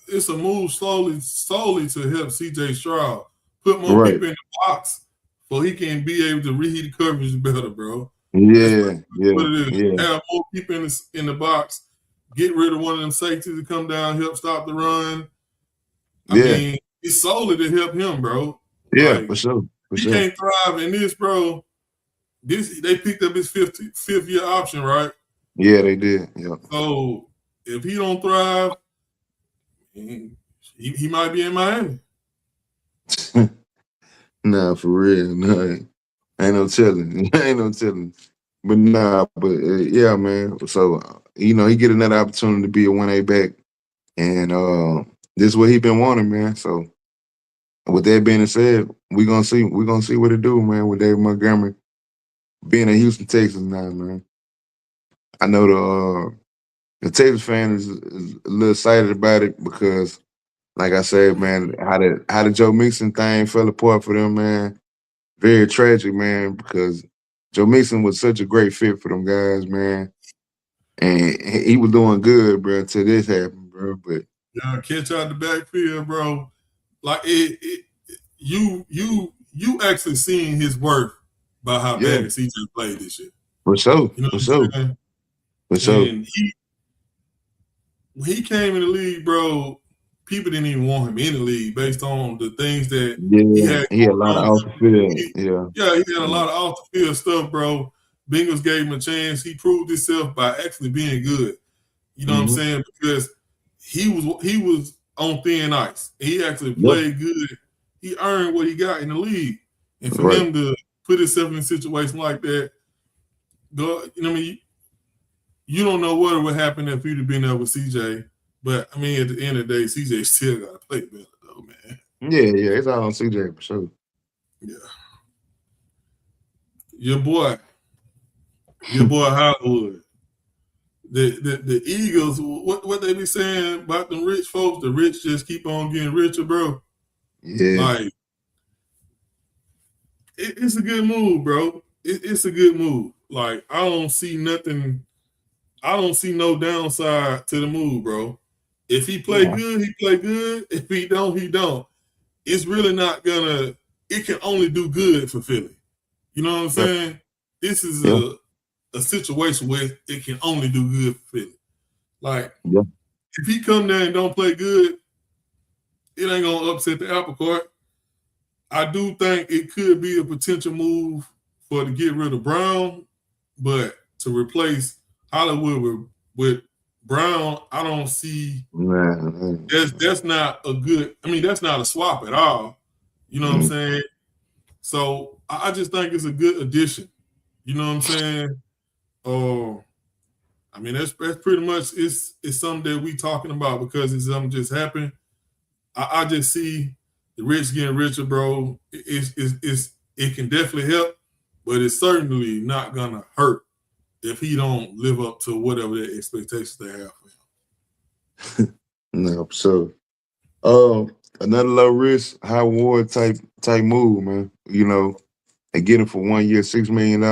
It's a move solely to help CJ Stroud put more people in the box so he can be able to read the coverage better, bro. Yeah. What it is. Have more people in the box. Get rid of one of them safeties to come down, help stop the run. I mean, it's solely to help him, bro. Yeah, for sure. He can't thrive in this, bro. They picked up his fifth year option, right? Yeah, they did. Yeah. So if he don't thrive, he might be in Miami. Nah, for real. Nah, ain't no telling. But yeah, man. So he get another opportunity to be a 1A back, and this is what he been wanting, man. So with that being said, we're gonna see what it do, man, with David Montgomery being in Houston, Texas now, man. I know the Texas fan is a little excited about it because, like I said, man, how the Joe Mixon thing fell apart for them, man. Very tragic, man, because Joe Mixon was such a great fit for them guys, man. And he was doing good, bro, till this happened, bro. But Yeah, catch out the backfield, bro. Like you actually seeing his worth by how yeah, bad CJ played this year. for sure, You know for what sure, I'm saying? for sure. And when he came in the league, bro, people didn't even want him in the league based on the things that he Yeah, had he had a lot going of on. off the field. Yeah, Yeah, he had a lot of off the field stuff, bro. Bengals gave him a chance. He proved himself by actually being good. You know what I'm mm-hmm. saying? Because he was on thin ice. He actually Yep, played good. He earned what he got in the league. And for right. him to put himself in a situation like that, you know what I mean? You don't know what would happen if he'd have been there with CJ. But I mean, at the end of the day, CJ still got to play better, though, man. Yeah, it's all on CJ for sure. Yeah, your boy, Hollywood. The Eagles, what they be saying about them rich folks? The rich just keep on getting richer, bro. Yeah, Like it's a good move, bro. It's a good move. Like I don't see nothing. I don't see no downside to the move, bro. If he play yeah, good, he play good. If he don't, he don't. It's really not gonna. It can only do good for Philly. You know what I'm yeah, saying? This is yeah, a situation where it can only do good for Philly. Like yeah. if he come there and don't play good, it ain't gonna upset the apple cart. I do think it could be a potential move for to get rid of Brown, but to replace Hollywood with Brown, I don't see Man, that's not a good. I mean, that's not a swap at all. You know what I'm mm, saying? So I just think it's a good addition. You know what I'm saying? Oh, I mean that's pretty much it's something that we talking about because it's something just happened. I just see the rich getting richer, bro. It can definitely help, but it's certainly not gonna hurt if he don't live up to whatever their expectations they have for him. no, so another low risk, high reward type move, man. You know, and get him for 1 year, $6 million.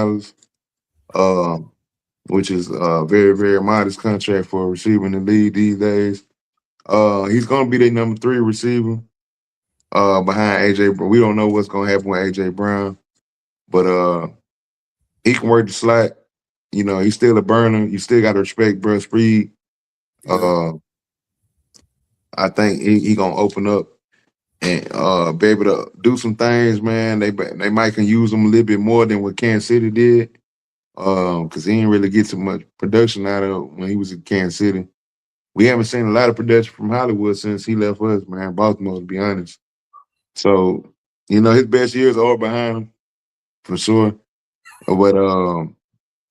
Which is a very, very modest contract for a receiver in the league these days. He's gonna be their number 3 receiver, behind AJ. But we don't know what's gonna happen with AJ Brown. But he can work the slot. You know, he's still a burner. You still gotta respect Bruh Speed. Yeah, Uh, I think he gonna open up and be able to do some things, man. They might can use him a little bit more than what Kansas City did. Because he didn't really get too much production out of when he was in Kansas City. We haven't seen a lot of production from Hollywood since he left us, man. Baltimore, to be honest. So, you know, his best years are behind him for sure. But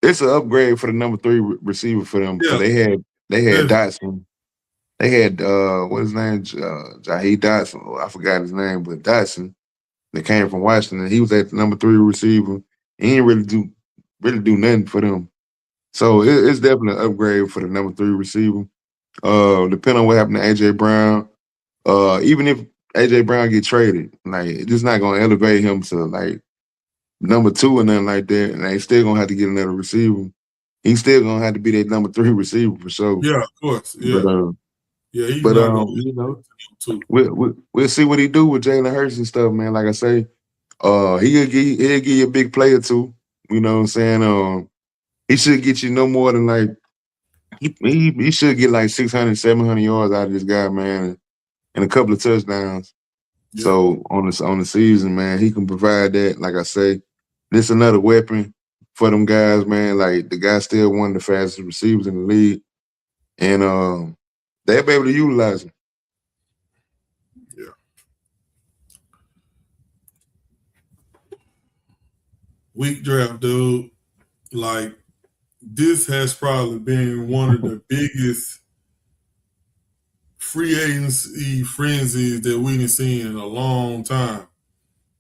it's an upgrade for the number 3 receiver for them because yeah, they had definitely. Dotson. They had what's his name? Jaheed Dotson. Oh, I forgot his name, but Dotson that came from Washington. He was at the number 3 receiver. He didn't really do nothing for them. So it's definitely an upgrade for the number 3 receiver. Depending on what happened to AJ Brown, even if AJ Brown get traded, like it's just not gonna elevate him to like number 2 or nothing like that. And they still gonna have to get another receiver. He's still gonna have to be their number 3 receiver for sure. Yeah, of course. But Yeah, yeah. He's not going you know, to. we'll see what he do with Jalen Hurts and stuff, man. Like I say, he'll give you a big play or two. You know what I'm saying? He should get you no more than like he should get like 600, 700 yards out of this guy, man, and a couple of touchdowns. Yeah, So on the season, man, he can provide that. Like I say, this another weapon for them guys, man. Like the guy's still one of the fastest receivers in the league, and they'll be able to utilize him. yeah. Weak draft, dude. Like this has probably been one of the biggest free agency frenzies that we didn't see in a long time,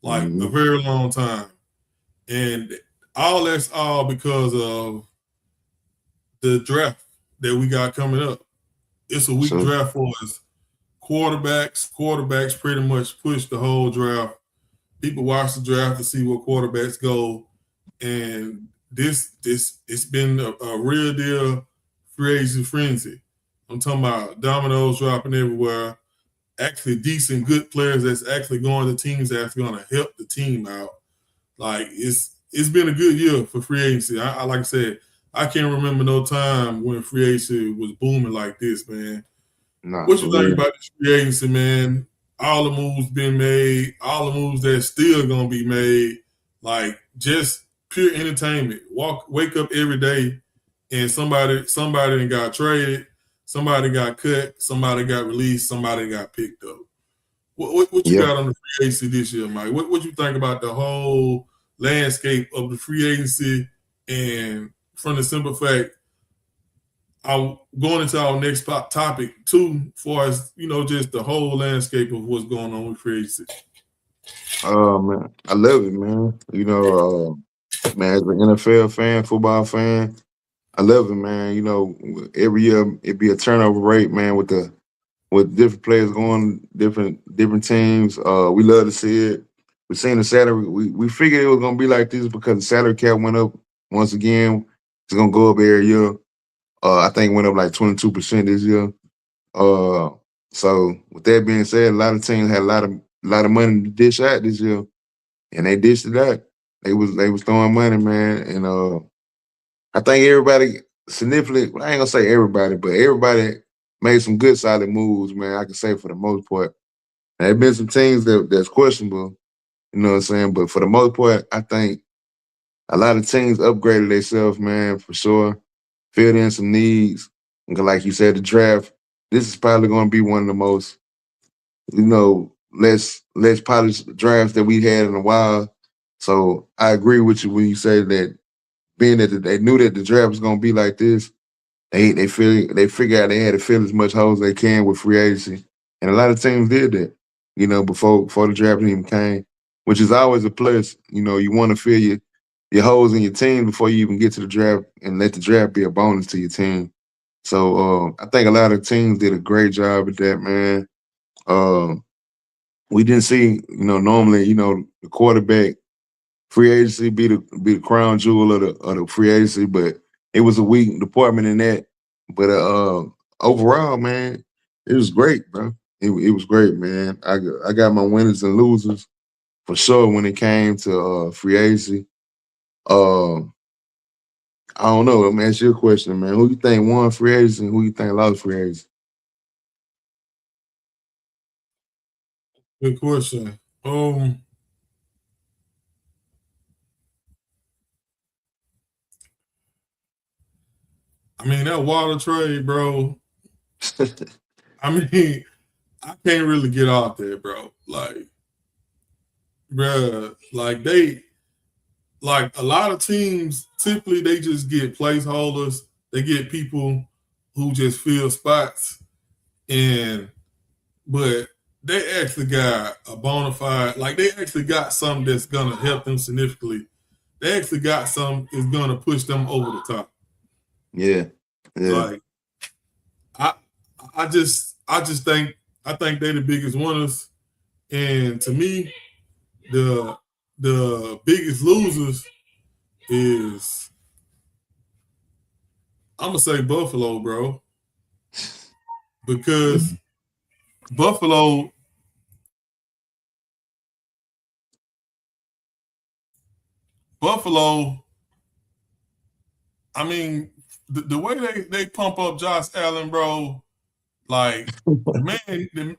like a Mm-hmm. very long time. And all that's all because of the that we got coming up. It's a weak draft for us. Quarterbacks pretty much push the whole draft. People watch the draft to see what quarterbacks go, and it's been a real deal free agency frenzy. I'm talking about dominoes dropping everywhere. Actually, decent, good players that's actually going to teams that's going to help the team out. Like it's been a good year for free agency. I like I said, I can't remember no time when free agency was booming like this, man. Nah, What you think about this free agency, man? All the moves been made, all the moves that's still gonna be made. Like just pure entertainment. Wake up every day, and somebody done got traded, somebody got cut, somebody got released, somebody got picked up. What you got on the free agency this year, Mike? What you think about the whole landscape of the free agency, and from the simple fact, I'm going into our next topic too, as far as just the whole landscape of what's going on with free agency. Man, I love it, man. Man, as an NFL fan, football fan, I love it, man. Every year it be a turnover rate, man, with different players going different teams. We love to see it. We seen the salary. We figured it was gonna be like this because the salary cap went up once again. It's gonna go up every year. I think it went up like 22% this year. So with that being said, a lot of teams had a lot of money to dish out this year, and they dished it out. They was throwing money, man, and I think everybody significantly. Well, I ain't gonna say everybody, but everybody made some good solid moves, man. I can say for the most part. There have been some teams that's questionable, you know what I'm saying, but for the most part, I think a lot of teams upgraded themselves, man, for sure. Filled in some needs. Like you said, the draft, this is probably going to be one of the most, less polished drafts that we had in a while. So I agree with you when you say that being that they knew that the draft was going to be like this, they figured out they had to fill as much holes as they can with free agency. And a lot of teams did that, before the draft even came, which is always a plus. You want to fill your holes in your team before you even get to the draft and let the draft be a bonus to your team. So I think a lot of teams did a great job at that, man. We didn't see, normally, the quarterback free agency be the crown jewel of the free agency, but it was a weak department in that. But overall, man, it was great, bro. It was great, man. I got my winners and losers for sure when it came to free agency. I don't know. Let me ask you a question, man. Who you think won free agency and who you think lost free agency? Good question. I mean, that Water trade, bro. I mean, I can't really get out there, bro. Like, bruh, like a lot of teams, typically they just get placeholders. They get people who just fill spots. But they actually got a bona fide, like they actually got something that's going to help them significantly. They actually got something that's going to push them over the top. Yeah. Like, I just think they're the biggest winners. And to me, the biggest losers is, I'm gonna say Buffalo, bro, because Buffalo. I mean, the way they pump up Josh Allen, bro, like, man,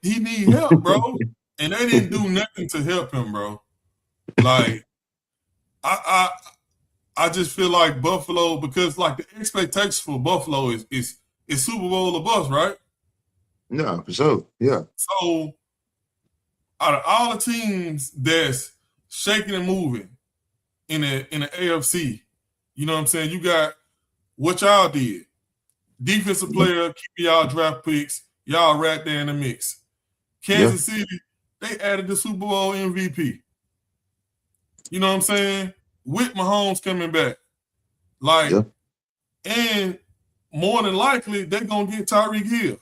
he need help, bro, and they didn't do nothing to help him, bro. Like, I just feel like Buffalo, because like the expectation for Buffalo is Super Bowl or bust, right? No, for sure. Yeah. So out of all the teams that's shaking and moving in the AFC, you know what I'm saying? You got what y'all did. Defensive player, keep y'all draft picks, y'all right there in the mix. Kansas City, they added the Super Bowl MVP. You know what I'm saying? With Mahomes coming back. Like, and more than likely they're gonna get Tyreek Hill.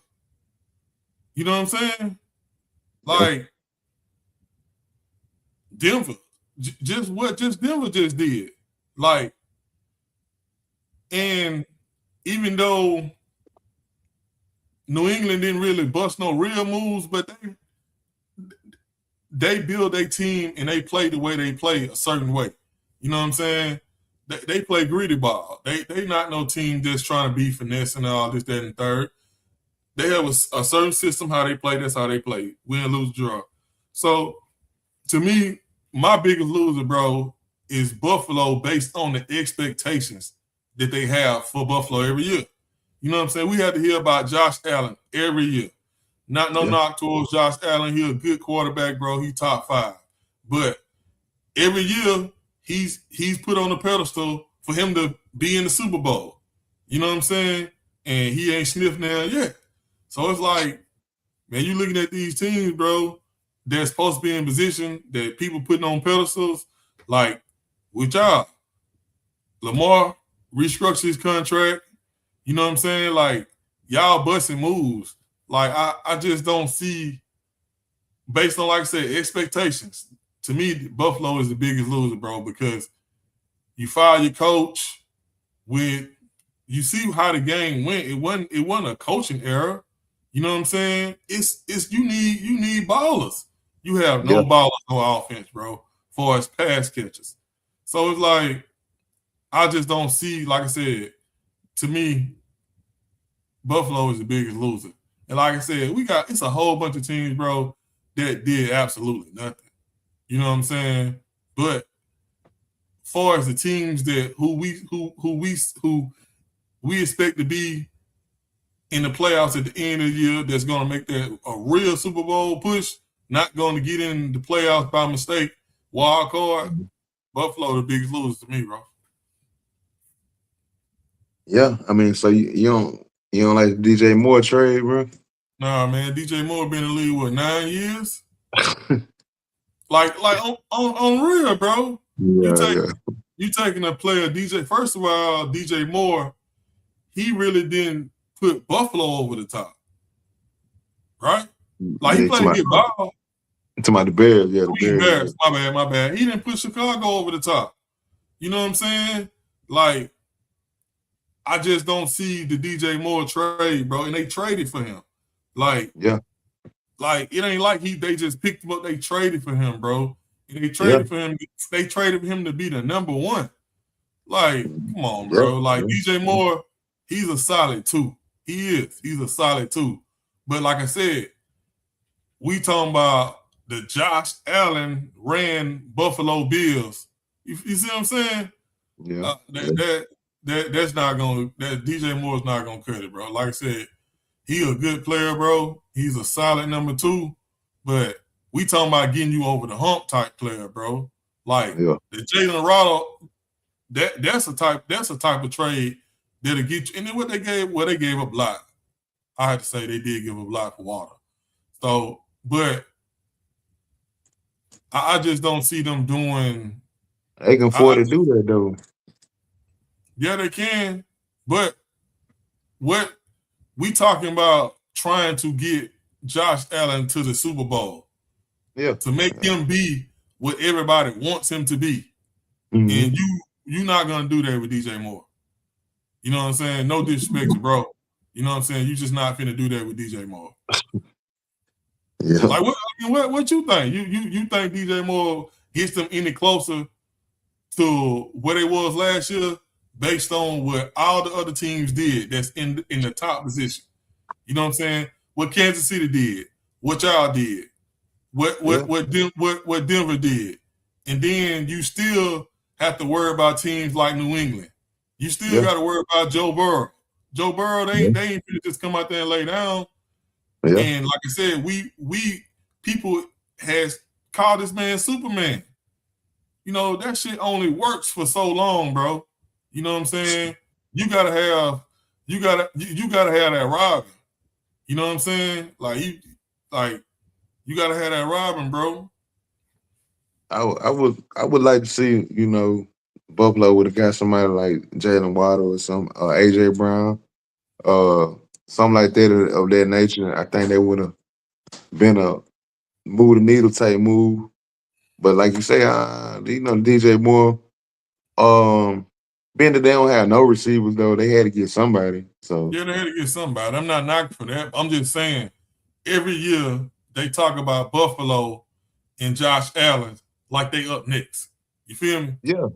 You know what I'm saying? Like Denver, just what Denver just did. Like, and even though New England didn't really bust no real moves, but they build a team and they play the way they play a certain way. You know what I'm saying? They play greedy ball. They not no team just trying to be finesse and all this, that, and third. They have a certain system how they play. That's how they play. Win, lose, draw. So to me, my biggest loser, bro, is Buffalo based on the expectations that they have for Buffalo every year. You know what I'm saying? We had to hear about Josh Allen every year. Not no knock towards Josh Allen. He's a good quarterback, bro. He top 5. But every year he's put on the pedestal for him to be in the Super Bowl. You know what I'm saying? And he ain't sniffed now yet. So it's like, man, you looking at these teams, bro, they're supposed to be in position that people putting on pedestals, like with y'all. Lamar restructured his contract. You know what I'm saying? Like, y'all busting moves. Like, I just don't see, based on, like I said, expectations. To me, Buffalo is the biggest loser, bro, because you fire your coach with, you see how the game went. It wasn't a coaching error. You know what I'm saying? It's you need ballers. You have no ballers on offense, bro, as far as pass catches. So it's like, I just don't see, like I said, to me, Buffalo is the biggest loser. And like I said, it's a whole bunch of teams, bro, that did absolutely nothing. You know what I'm saying? But as far as the teams that who we expect to be in the playoffs at the end of the year, that's going to make that a real Super Bowl push, not going to get in the playoffs by mistake, wild card, Buffalo the biggest loser to me, bro. Yeah, I mean, so you don't like DJ Moore trade, bro? Nah, man, DJ Moore been in the league, what, 9 years? like on real, bro. You taking a player, DJ. First of all, DJ Moore, he really didn't put Buffalo over the top, right? Like, he played good ball. To the Bears, the Bears. My bad. He didn't put Chicago over the top. You know what I'm saying? Like, I just don't see the DJ Moore trade, bro. And they traded for him. Like, like, it ain't like they just picked him up. They traded for him, bro. And they traded for him. They traded for him to be the number 1. Like, come on, bro. Like, DJ Moore, he's a solid 2. He is. He's a solid 2. But like I said, we talking about the Josh Allen ran Buffalo Bills. You see what I'm saying? Yeah. That's not gonna. That DJ Moore's not gonna cut it, bro. Like I said, he a good player, bro. He's a solid number 2, but we talking about getting you over the hump type player, bro. Like the Jalen Waddle, that's a type of trade that'll get you. And then they gave up a lot. I had to say they did give up a lot for Waddle. So, but I just don't see them doing. They can afford to do that though. Yeah, they can. But what we talking about, trying to get Josh Allen to the Super Bowl. Yeah. To make him be what everybody wants him to be. Mm-hmm. And you're not gonna do that with DJ Moore. You know what I'm saying? No disrespect to bro. You know what I'm saying? You just not finna do that with DJ Moore. Yeah. Like what you think? You think DJ Moore gets them any closer to what it was last year based on what all the other teams did that's in the top position? You know what I'm saying? What Kansas City did, what y'all did, what Denver did. And then you still have to worry about teams like New England. You still got to worry about Joe Burrow. Joe Burrow, they ain't finna just come out there and lay down. Yeah. And like I said, we people has called this man Superman. You know, that shit only works for so long, bro. You know what I'm saying? You gotta have that Robin. You know what I'm saying? You gotta have that Robin, bro. I would like to see, you know, Buffalo would have got somebody like Jalen Waddle or AJ Brown. something like that of that nature, I think they would have been a move the needle type move. But like you say, DJ Moore, being that they don't have no receivers though, they had to get somebody. So Yeah, they had to get somebody. I'm not knocking for that. I'm just saying every year they talk about Buffalo and Josh Allen like they up next. You feel me? yeah,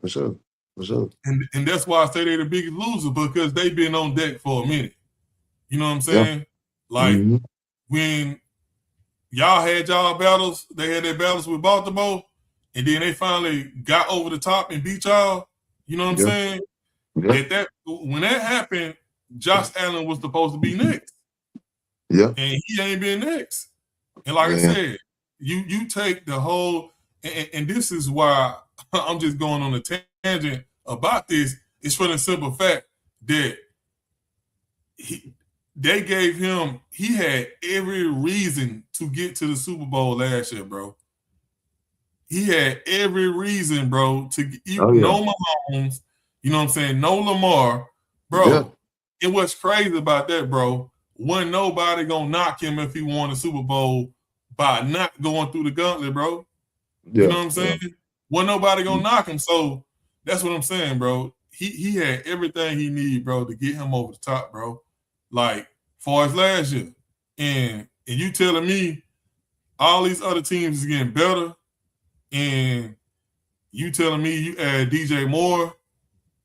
for sure. For sure. And that's why I say they're the biggest loser, because they've been on deck for a minute. You know what I'm Yeah. saying? Like when y'all had y'all battles, they had their battles with Baltimore, and then they finally got over the top and beat y'all. You know what I'm saying? Yeah. When that happened, Josh Allen was supposed to be next. Yeah. And he ain't been next. And like I said, you take the whole, and this is why I'm just going on a tangent about this. It's for the simple fact that they gave him, he had every reason to get to the Super Bowl last year, bro. He had every reason, bro, to no Mahomes, you know what I'm saying? No Lamar, bro. Yeah. And what's crazy about that, bro, wasn't nobody gonna knock him if he won the Super Bowl by not going through the gauntlet, bro. Yeah. You know what I'm saying? Wasn't nobody gonna knock him. So that's what I'm saying, bro. He had everything he needed, bro, to get him over the top, bro. Like, far as last year. And you telling me all these other teams is getting better, and you telling me you add DJ Moore,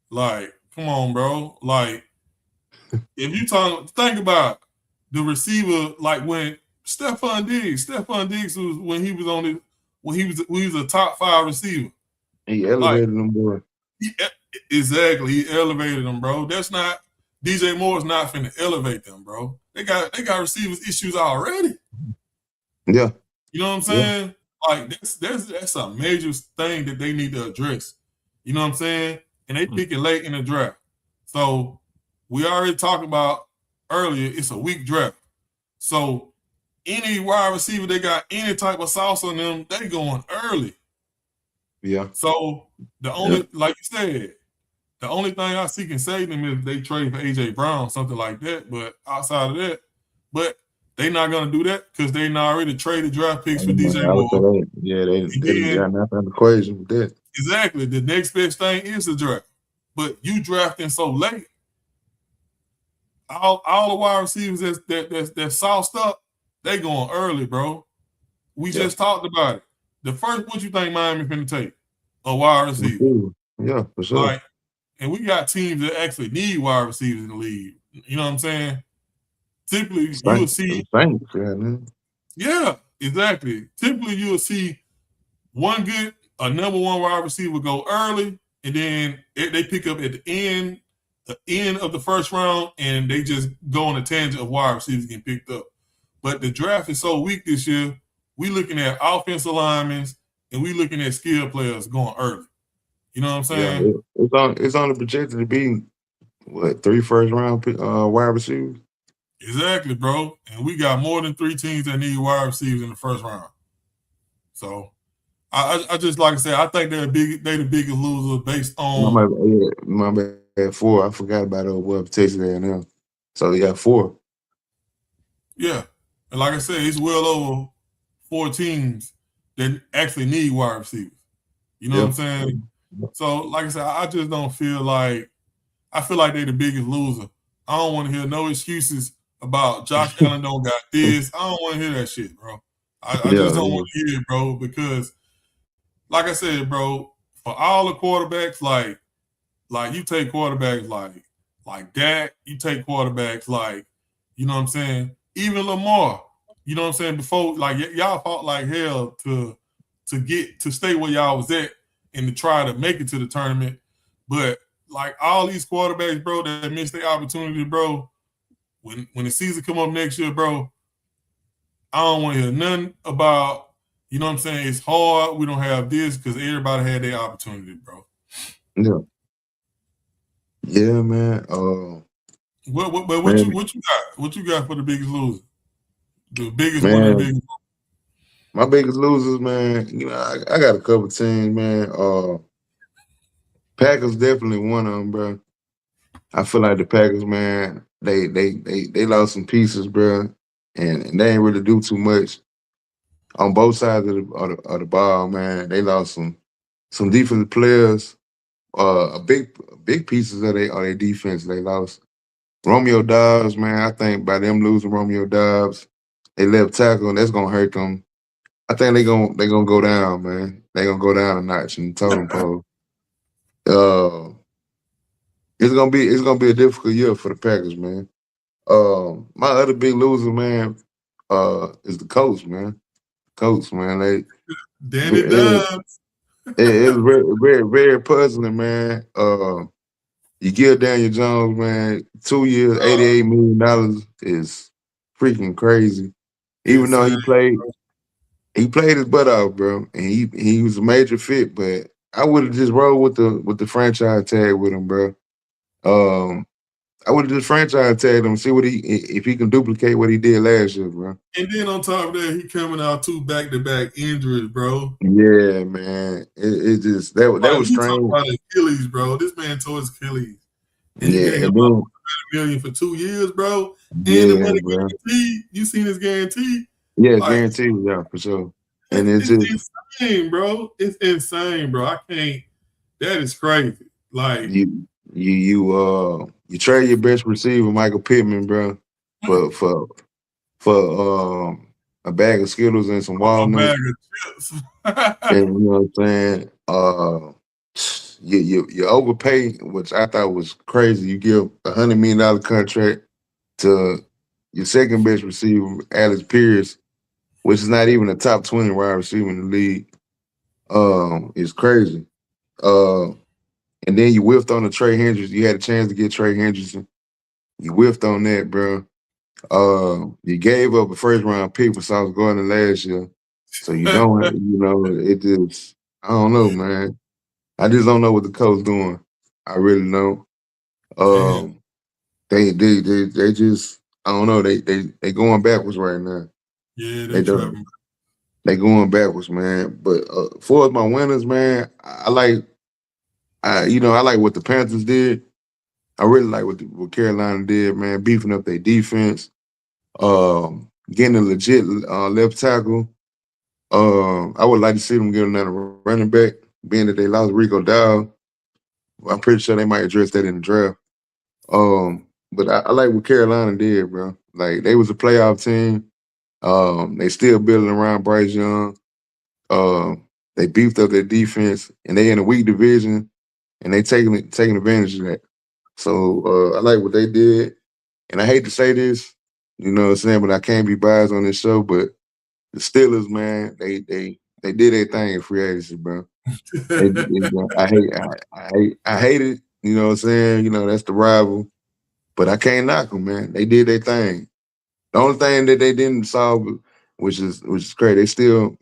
like, come on, bro. Like, if you think about the receiver, like when Stephon Diggs was when he was a top 5 receiver. He elevated them boy. Exactly, he elevated them, bro. That's not DJ Moore's not finna elevate them, bro. They got receivers issues already. Yeah. You know what I'm saying? Like that's a major thing that they need to address. You know what I'm saying? And they pick it late in the draft. So we already talked about earlier, it's a weak draft. So any wide receiver they got any type of sauce on them, they going early. Yeah. So the only, like you said, the only thing I see can save them is they trade for AJ Brown, something like that. But outside of that, but they not gonna do that because they not already traded draft picks for DJ Moore. They got nothing in the equation with that. Exactly. The next best thing is the draft. But you drafting so late, all the wide receivers that's sauced up, they going early, bro. We just talked about it. The first, what you think Miami finna take? A wide receiver. Yeah, for sure. Like, and we got teams that actually need wide receivers in the league. You know what I'm saying? Typically, you'll see. Yeah, exactly. Typically, you'll see a number one wide receiver go early, and then they pick up at the end of the first round, and they just go on a tangent of wide receivers getting picked up. But the draft is so weak this year. We looking at offensive linemen, and we looking at skill players going early. You know what I'm saying? Yeah, it's only projected to be what 3 first-round wide receivers. Exactly, bro. And we got more than 3 teams that need wide receivers in the first round. So I just, like I said, I think they're the biggest loser based on my bad 4. I forgot about what Texas A&M. So they got 4. Yeah, and like I said, it's well over 4 teams that actually need wide receivers. You know what I'm saying? So, like I said, I just don't feel like I feel like they're the biggest loser. I don't want to hear no excuses about Josh Allen don't got this. I don't want to hear that shit, bro. I just don't want to hear it, bro, because like I said, bro, for all the quarterbacks, like you take quarterbacks like Dak, you take quarterbacks like, you know what I'm saying? Even Lamar, you know what I'm saying? Before, like y'all fought like hell to stay where y'all was at and to try to make it to the tournament. But like all these quarterbacks, bro, that missed their opportunity, bro, when the season come up next year, bro, I don't want to hear nothing about, you know what I'm saying, it's hard, we don't have this, because everybody had their opportunity, bro. Yeah. Yeah, man. What you got? What you got for the biggest loser? The biggest one of the biggest. My biggest losers, man, you know, I got a couple teams, man. Packers definitely one of them, bro. I feel like the Packers, man, they lost some pieces, bro, and they ain't really do too much on both sides of the ball, man. They lost some defensive players, a big pieces of their defense. They lost Romeo Dobbs, man. I think by them losing Romeo Dobbs, they left tackle. That's gonna hurt them. I think they gonna go down, man. They gonna go down a notch in the totem pole. Uh, it's gonna be a difficult year for the Packers, man. My other big loser, man, is the coach, man. Coach, man. Danny Dimes. It's very, very, very puzzling, man. You give Daniel Jones, man, 2 years, $88 million is freaking crazy. Even though he played his butt off, bro, and he was a major fit. But I would have just rolled with the franchise tag with him, bro. I would have just franchise tagged him, see if he can duplicate what he did last year, bro. And then on top of that, he coming out 2 back-to-back injuries, bro. Yeah, man. It just that was You strange. talking about Achilles, bro. This man tore his Achilles. And you Yeah, gave him and $100 then million for 2 years, bro. And the yeah, money bro. guarantee. You seen his guarantee? Yeah, Like, guaranteed, yeah, for sure. And it's it's just insane, bro. It's insane, bro. I can't. That is crazy. Like you trade your best receiver, Michael Pittman, bro, for for a bag of Skittles and some a bag walnuts. of chips. And you know what I'm saying? You overpay, which I thought was crazy. You give $100 million contract to your second best receiver, Alex Pierce, which is not even a top 20 wide receiver in the league. It's crazy. And then you whiffed on the Trey Hendrickson. You had a chance to get Trey Hendrickson. You whiffed on that, bro. You gave up a first round pick for South Gardner last year. So you don't, it just, I don't know, man. I just don't know what the coach doing. I really don't. They just, I don't know. They going backwards right now. Yeah, They they don't. trapping. They going backwards, man. But for my winners, man, I like what the Panthers did. I really like what Carolina did, man. Beefing up their defense, getting a legit left tackle. I would like to see them get another running back, being that they lost Rico Dowd. I'm pretty sure they might address that in the draft. But I like what Carolina did, bro. Like they was a playoff team. They still building around Bryce Young. They beefed up their defense, and they in a weak division, and they taking advantage of that. So I like what they did, and I hate to say this, you know what I'm saying, but I can't be biased on this show. But the Steelers, man, they did their thing in free agency, bro. I hate it. You know what I'm saying? You know that's the rival, but I can't knock them, man. They did their thing. The only thing that they didn't solve, which is great,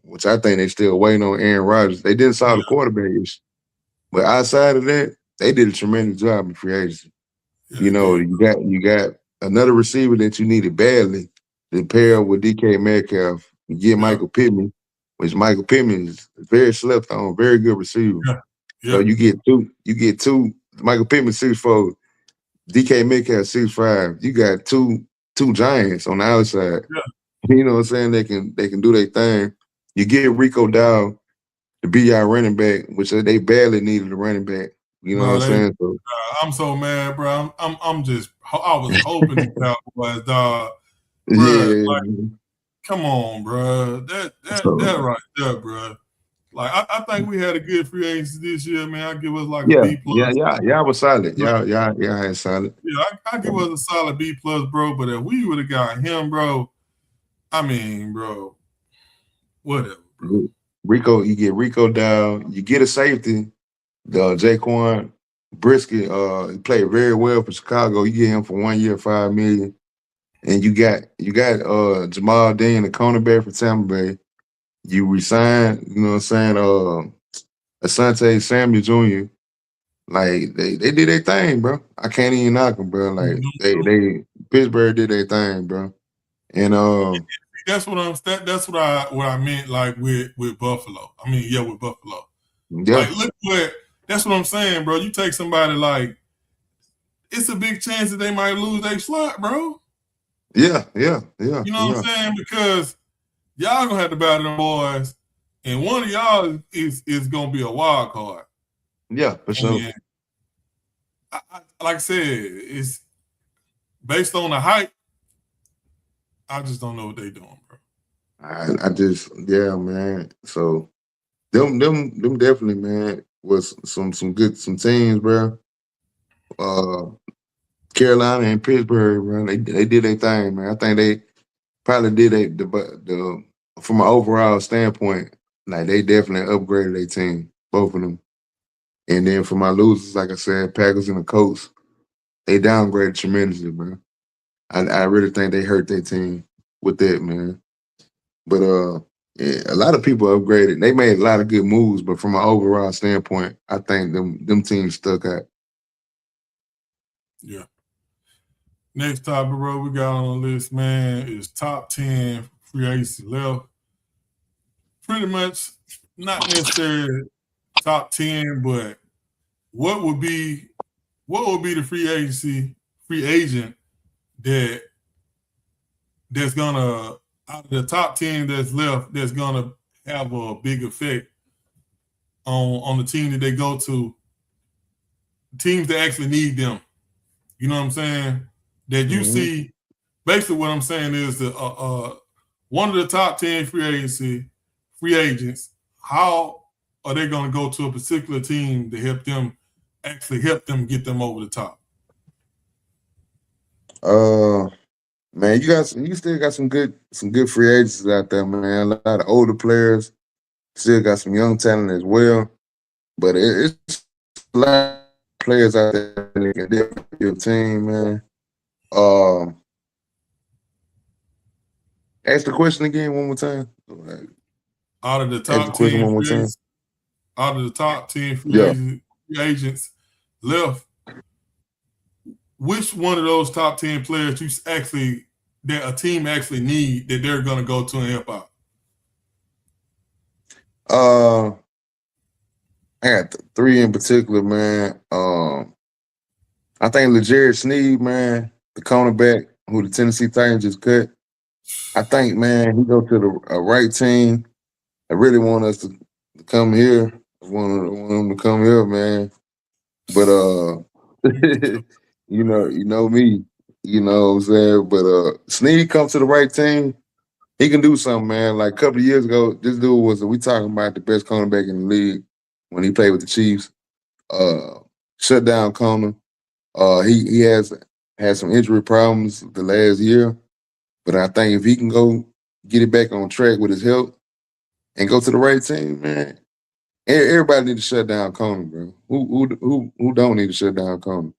which I think they still waiting on Aaron Rodgers. They didn't solve the quarterback issue, but outside of that, they did a tremendous job in free agency. Yeah, You got another receiver that you needed badly to pair up with DK Metcalf. You get Michael Pittman, which Michael Pittman is very slept on, very good receiver. Yeah. So you get two. Michael Pittman 6'4", DK Metcalf 6'5". You got two giants on the outside. Yeah. You know what I'm saying? They can do their thing. You get Rico Dowd to be your running back, which they badly needed a running back. You know what I'm saying? So, I'm so mad, bro. I was hoping the Cowboys, dog. Bro, yeah. like, come on, bro. That right there, bro. Like I think we had a good free agency this year, man. I give us like a B plus. Y'all was solid. Y'all had solid. Yeah, I give us a solid B plus, bro. But if we would have got him, bro, I mean, bro, whatever, bro. You get Rico down. You get a safety, the Jaquan Brisket. He played very well for Chicago. You get him for 1 year, $5 million, and you got Jamal Dean, the cornerback for Tampa Bay. You resign, you know what I'm saying? Asante Samuel Jr. Like they did their thing, bro. I can't even knock them, bro. Like they Pittsburgh did their thing, bro. And that's what I meant, like with Buffalo. I mean, yeah, with Buffalo. Yeah. Like, that's what I'm saying, bro. You take somebody like it's a big chance that they might lose their slot, bro. Yeah. You know what I'm saying? Because y'all gonna have to battle them boys, and one of y'all is gonna be a wild card. Yeah, for sure. And like I said, it's based on the hype. I just don't know what they doing, bro. I just man. So them definitely, man, was some teams, bro. Carolina and Pittsburgh, bro. They did their thing, man. I think they probably did the from an overall standpoint, like they definitely upgraded their team, both of them. And then for my losers, like I said, Packers and the Colts, they downgraded tremendously, bro. I really think they hurt their team with that, man. But yeah, a lot of people upgraded. They made a lot of good moves, but from an overall standpoint, I think them teams stuck out. Yeah. Next topic, bro, we got on the list, man, is top 10 free agency left. Pretty much not necessarily top 10, but what would be the free agent that's gonna, out of the top 10 that's left, that's gonna have a big effect on the team that they go to, teams that actually need them. You know what I'm saying? That you see, basically what I'm saying is that one of the top 10 free agents, how are they going to go to a particular team to help them get them over the top? Man, you still got some good free agents out there, man. A lot of older players, still got some young talent as well. But it's a lot of players out there that can definitely your team, man. Ask the question again one more time. Out of the Ask the top question 10 one more free time. agents, out of the top 10 Yeah. free agents left, which one of those top 10 players that a team actually need that they're going to go to and help out? I got three in particular, man. I think L'Jarius Sneed, man, the cornerback who the Tennessee Titans just cut. I think, man, he go to the right team. I really want us to come here. I want him to come here, man. But you know me, you know what I'm saying. But Sneed comes to the right team. He can do something, man. Like a couple of years ago, this dude we talking about the best cornerback in the league when he played with the Chiefs. Shut down corner. He has had some injury problems the last year, but I think if he can go get it back on track with his health and go to the right team, man, everybody need to shut down corner, bro. Who don't need to shut down corner?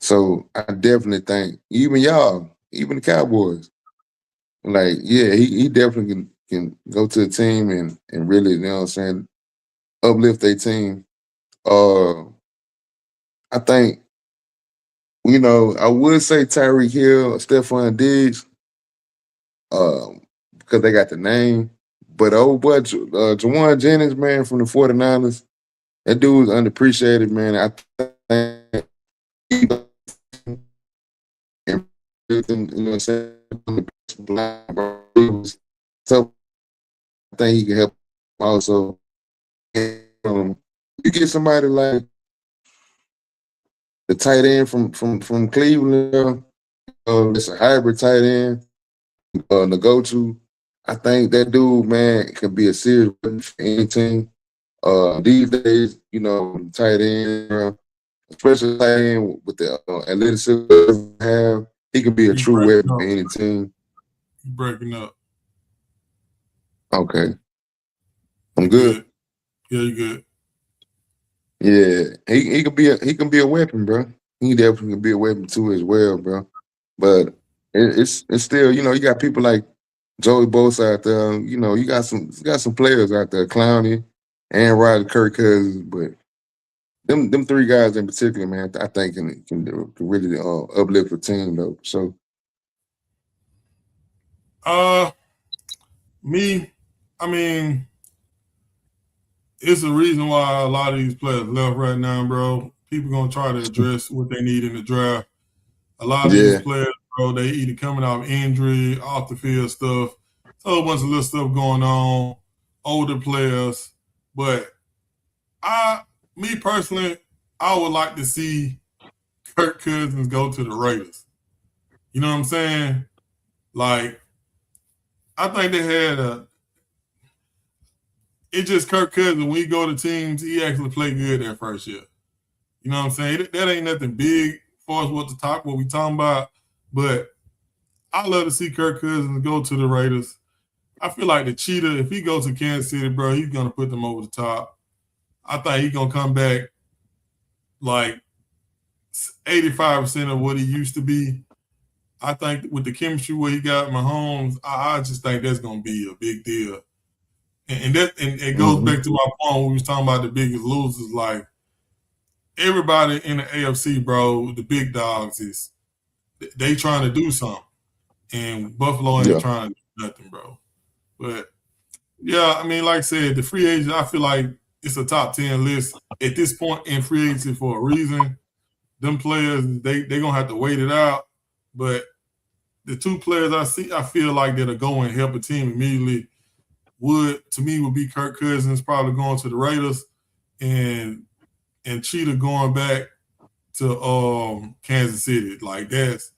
So I definitely think even y'all, even the Cowboys, like he definitely can go to a team and really, you know what I'm saying, uplift their team. I think, I would say Tyreek Hill, Stephon Diggs, because they got the name. But old boy, Jawan Jennings, man, from the 49ers, that dude's underappreciated, man. I think he, so I think he can help also. You get somebody like the tight end from Cleveland, it's a hybrid tight end, to go to. I think that dude, man, can be a serious weapon for any team. These days, tight end, especially tight end with the athleticism have, he can be a true weapon for any team. You breaking up. Okay. I'm good. Yeah, you good. Yeah, he can be a weapon, bro. He definitely can be a weapon too as well, bro. But it's still, you got people like Joey Bosa out there. You got some players out there, Clowney and Rodgers, Kirk Cousins. But them three guys in particular, man, I think can really uplift the team though. So, I mean, it's the reason why a lot of these players left right now, bro. people gonna try to address what they need in the draft. A lot of these players, bro, they either coming off injury, off the field stuff, a whole bunch of little stuff going on. Older players, but me personally, I would like to see Kirk Cousins go to the Raiders. You know what I'm saying? Like, I think they had it's just Kirk Cousins, when we go to teams, he actually played good that first year. You know what I'm saying? That ain't nothing big as far as what we talking about. But I love to see Kirk Cousins go to the Raiders. I feel like the Cheetah, if he goes to Kansas City, bro, he's going to put them over the top. I think he's going to come back like 85% of what he used to be. I think with the chemistry where he got Mahomes, I just think that's going to be a big deal. And it goes back to my point when we was talking about the biggest losers. Like, everybody in the AFC, bro, the big dogs they trying to do something. And Buffalo ain't trying to do nothing, bro. But, yeah, I mean, like I said, the free agent, I feel like it's a top 10 list at this point in free agency for a reason. Them players, they going to have to wait it out. But the two players I feel like that'll go and help a team immediately would be Kirk Cousins probably going to the Raiders and Cheetah going back to Kansas City. Like, that's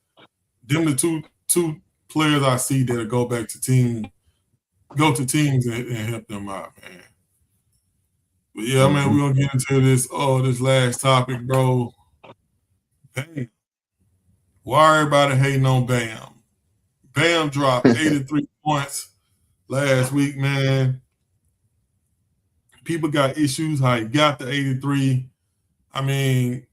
them the two players I see that'll go to teams and help them out, man. But yeah, man, we're gonna get into this last topic, bro. Bam. Why everybody hating on Bam? Bam dropped 83 points last week, man. People got issues how he got the 83. I mean,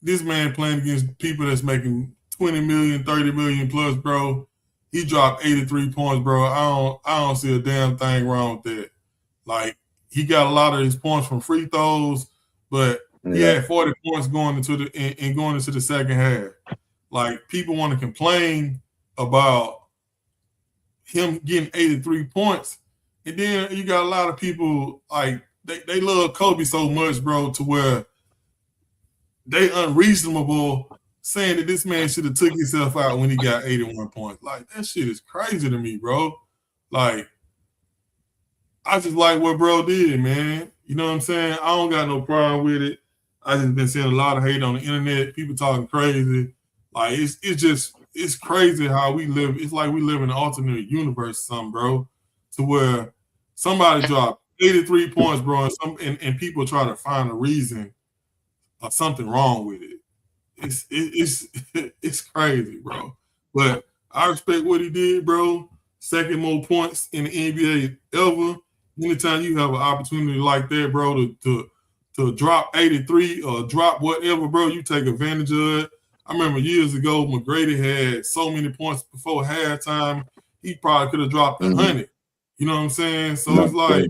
this man playing against people that's making 20 million, 30 million plus, bro. He dropped 83 points, bro. I don't see a damn thing wrong with that. Like, he got a lot of his points from free throws, but he had 40 points going into the second half. Like, people want to complain about him getting 83 points. And then you got a lot of people, like, they love Kobe so much, bro, to where they unreasonable saying that this man should have took himself out when he got 81 points. Like, that shit is crazy to me, bro. Like, I just like what bro did, man. You know what I'm saying? I don't got no problem with it. I just been seeing a lot of hate on the internet, people talking crazy. Like, it's crazy how we live. It's like we live in an alternate universe or something, bro, to where somebody dropped 83 points, bro, and people try to find a reason or something wrong with it. It's crazy, bro. But I respect what he did, bro. Second most points in the NBA ever. Anytime you have an opportunity like that, bro, to drop 83 or drop whatever, bro, you take advantage of it. I remember years ago, McGrady had so many points before halftime, he probably could have dropped 100. You know what I'm saying? So it's like,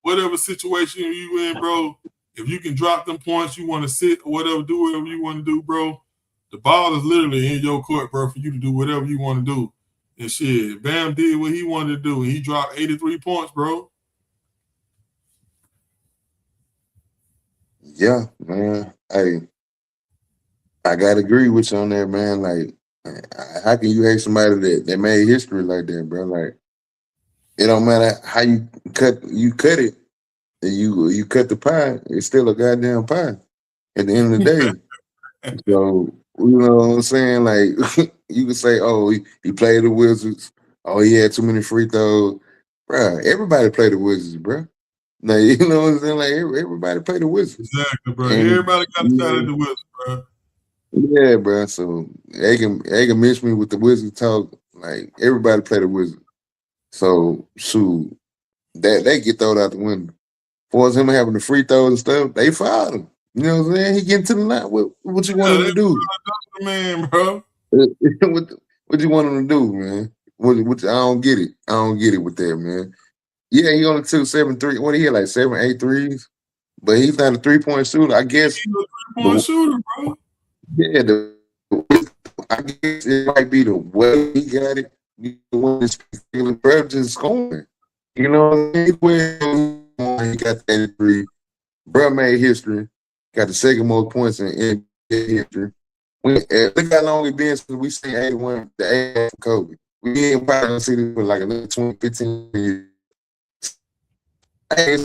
whatever situation you in, bro, if you can drop them points, you want to sit or whatever, do whatever you want to do, bro. The ball is literally in your court, bro, for you to do whatever you want to do. And shit, Bam did what he wanted to do, and he dropped 83 points, bro. Yeah, man. Hey, I gotta agree with you on that, man. Like, how can you hate somebody that made history like that, bro? Like, it don't matter how you cut it, and you cut the pie, it's still a goddamn pie at the end of the day. So, you know what I'm saying? Like, you can say, oh, he played the Wizards. Oh, he had too many free throws. Bruh, everybody played the Wizards, bruh. Now, you know what I'm saying? Like, everybody played the Wizards. Exactly, bro. And everybody got a shot at the Wizards, bro. Yeah, bro. So, they can miss me with the Wizard talk. Like, everybody played the Wizards. So, shoot, they get thrown out the window. For him having the free throws and stuff, they fouled him. You know what I'm saying? He getting to the line. What you want him to do? Man, bro. What you want him to do, man? What I don't get it. I don't get it with that, man. Yeah, he only took 7 3. What he had, like 7, 8 threes? But he's not a 3-point shooter. I guess he's a 3-point shooter, bro. Yeah, I guess it might be the way he got it. You know, bro, just scoring. You know, he got that 3. Bro made history. Got the second most points in NBA history. Look how long it been since we seen 81, the 81 from Kobe. We ain't probably gonna see this for like another 20, 15 years. Hey,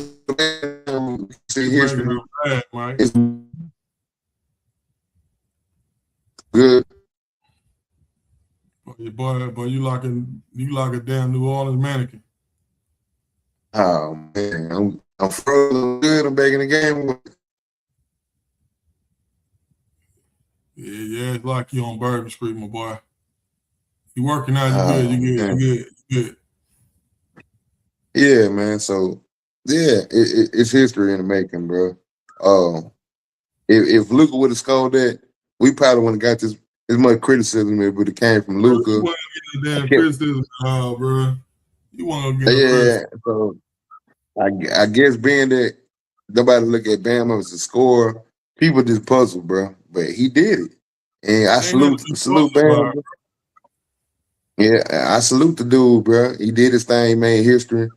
see history. Bad, Mike. It's good. Boy, you like a damn New Orleans mannequin. Oh man, I'm frozen good. I'm back in the game. Yeah, it's like you on Bourbon Street, my boy. You working out, you good, Oh, man. you good. Yeah, man. So yeah, it's history in the making, bro. If Luka would have scored that, we probably wouldn't got this as much criticism if it came from Bro, Luka. you want to get the damn criticism, bro. You want to get yeah. So I guess being that nobody look at Bam as a scorer, people just puzzled, bro. But he did it, and I Ain't nothing to salute be Bam. about. Yeah, I salute the dude, bro. He did his thing, he made history.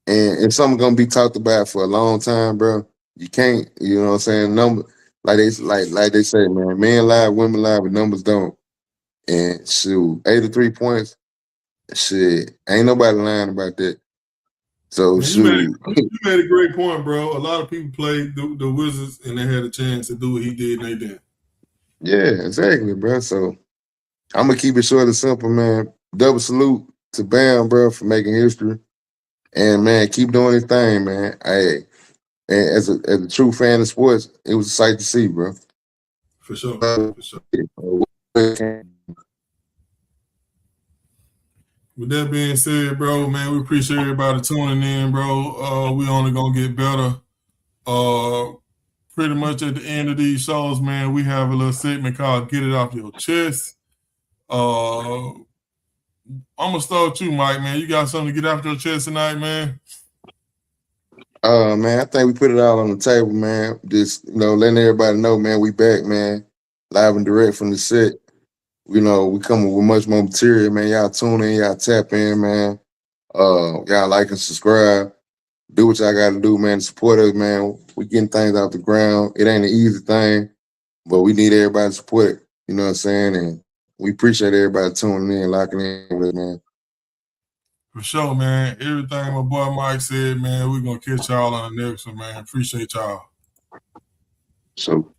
And if something gonna be talked about for a long time, bro, you can't, you know what I'm saying? Number like they say, man, men lie, women lie, but numbers don't. And shoot, 83 points, shit, ain't nobody lying about that. So Man, shoot. you made a great point, bro. A lot of people played the Wizards and they had a chance to do what he did and they didn't. Yeah, exactly, bro. So I'm gonna keep it short and simple, man. Double salute to Bam, bro, for making history. And man, keep doing his thing, man. Hey, and as a true fan of sports, it was a sight to see, bro. For sure. With that being said, bro, man, we appreciate everybody tuning in, bro. We only gonna get better. Pretty much at the end of these shows, man, we have a little segment called "Get It Off Your Chest." I'm gonna start with you, Mike. Man, you got something to get off your chest tonight, man? Man, I think we put it all on the table, man. Just letting everybody know, man, we back, man, live and direct from the set. We coming with much more material, man. Y'all tune in, y'all tap in, man. Y'all like and subscribe. Do what y'all got to do, man. To support us, man. We getting things off the ground. It ain't an easy thing, but we need everybody to support it. You know what I'm saying? And we appreciate everybody tuning in, locking in with us, man. For sure, man. Everything my boy Mike said, man, we're gonna catch y'all on the next one, man. Appreciate y'all. So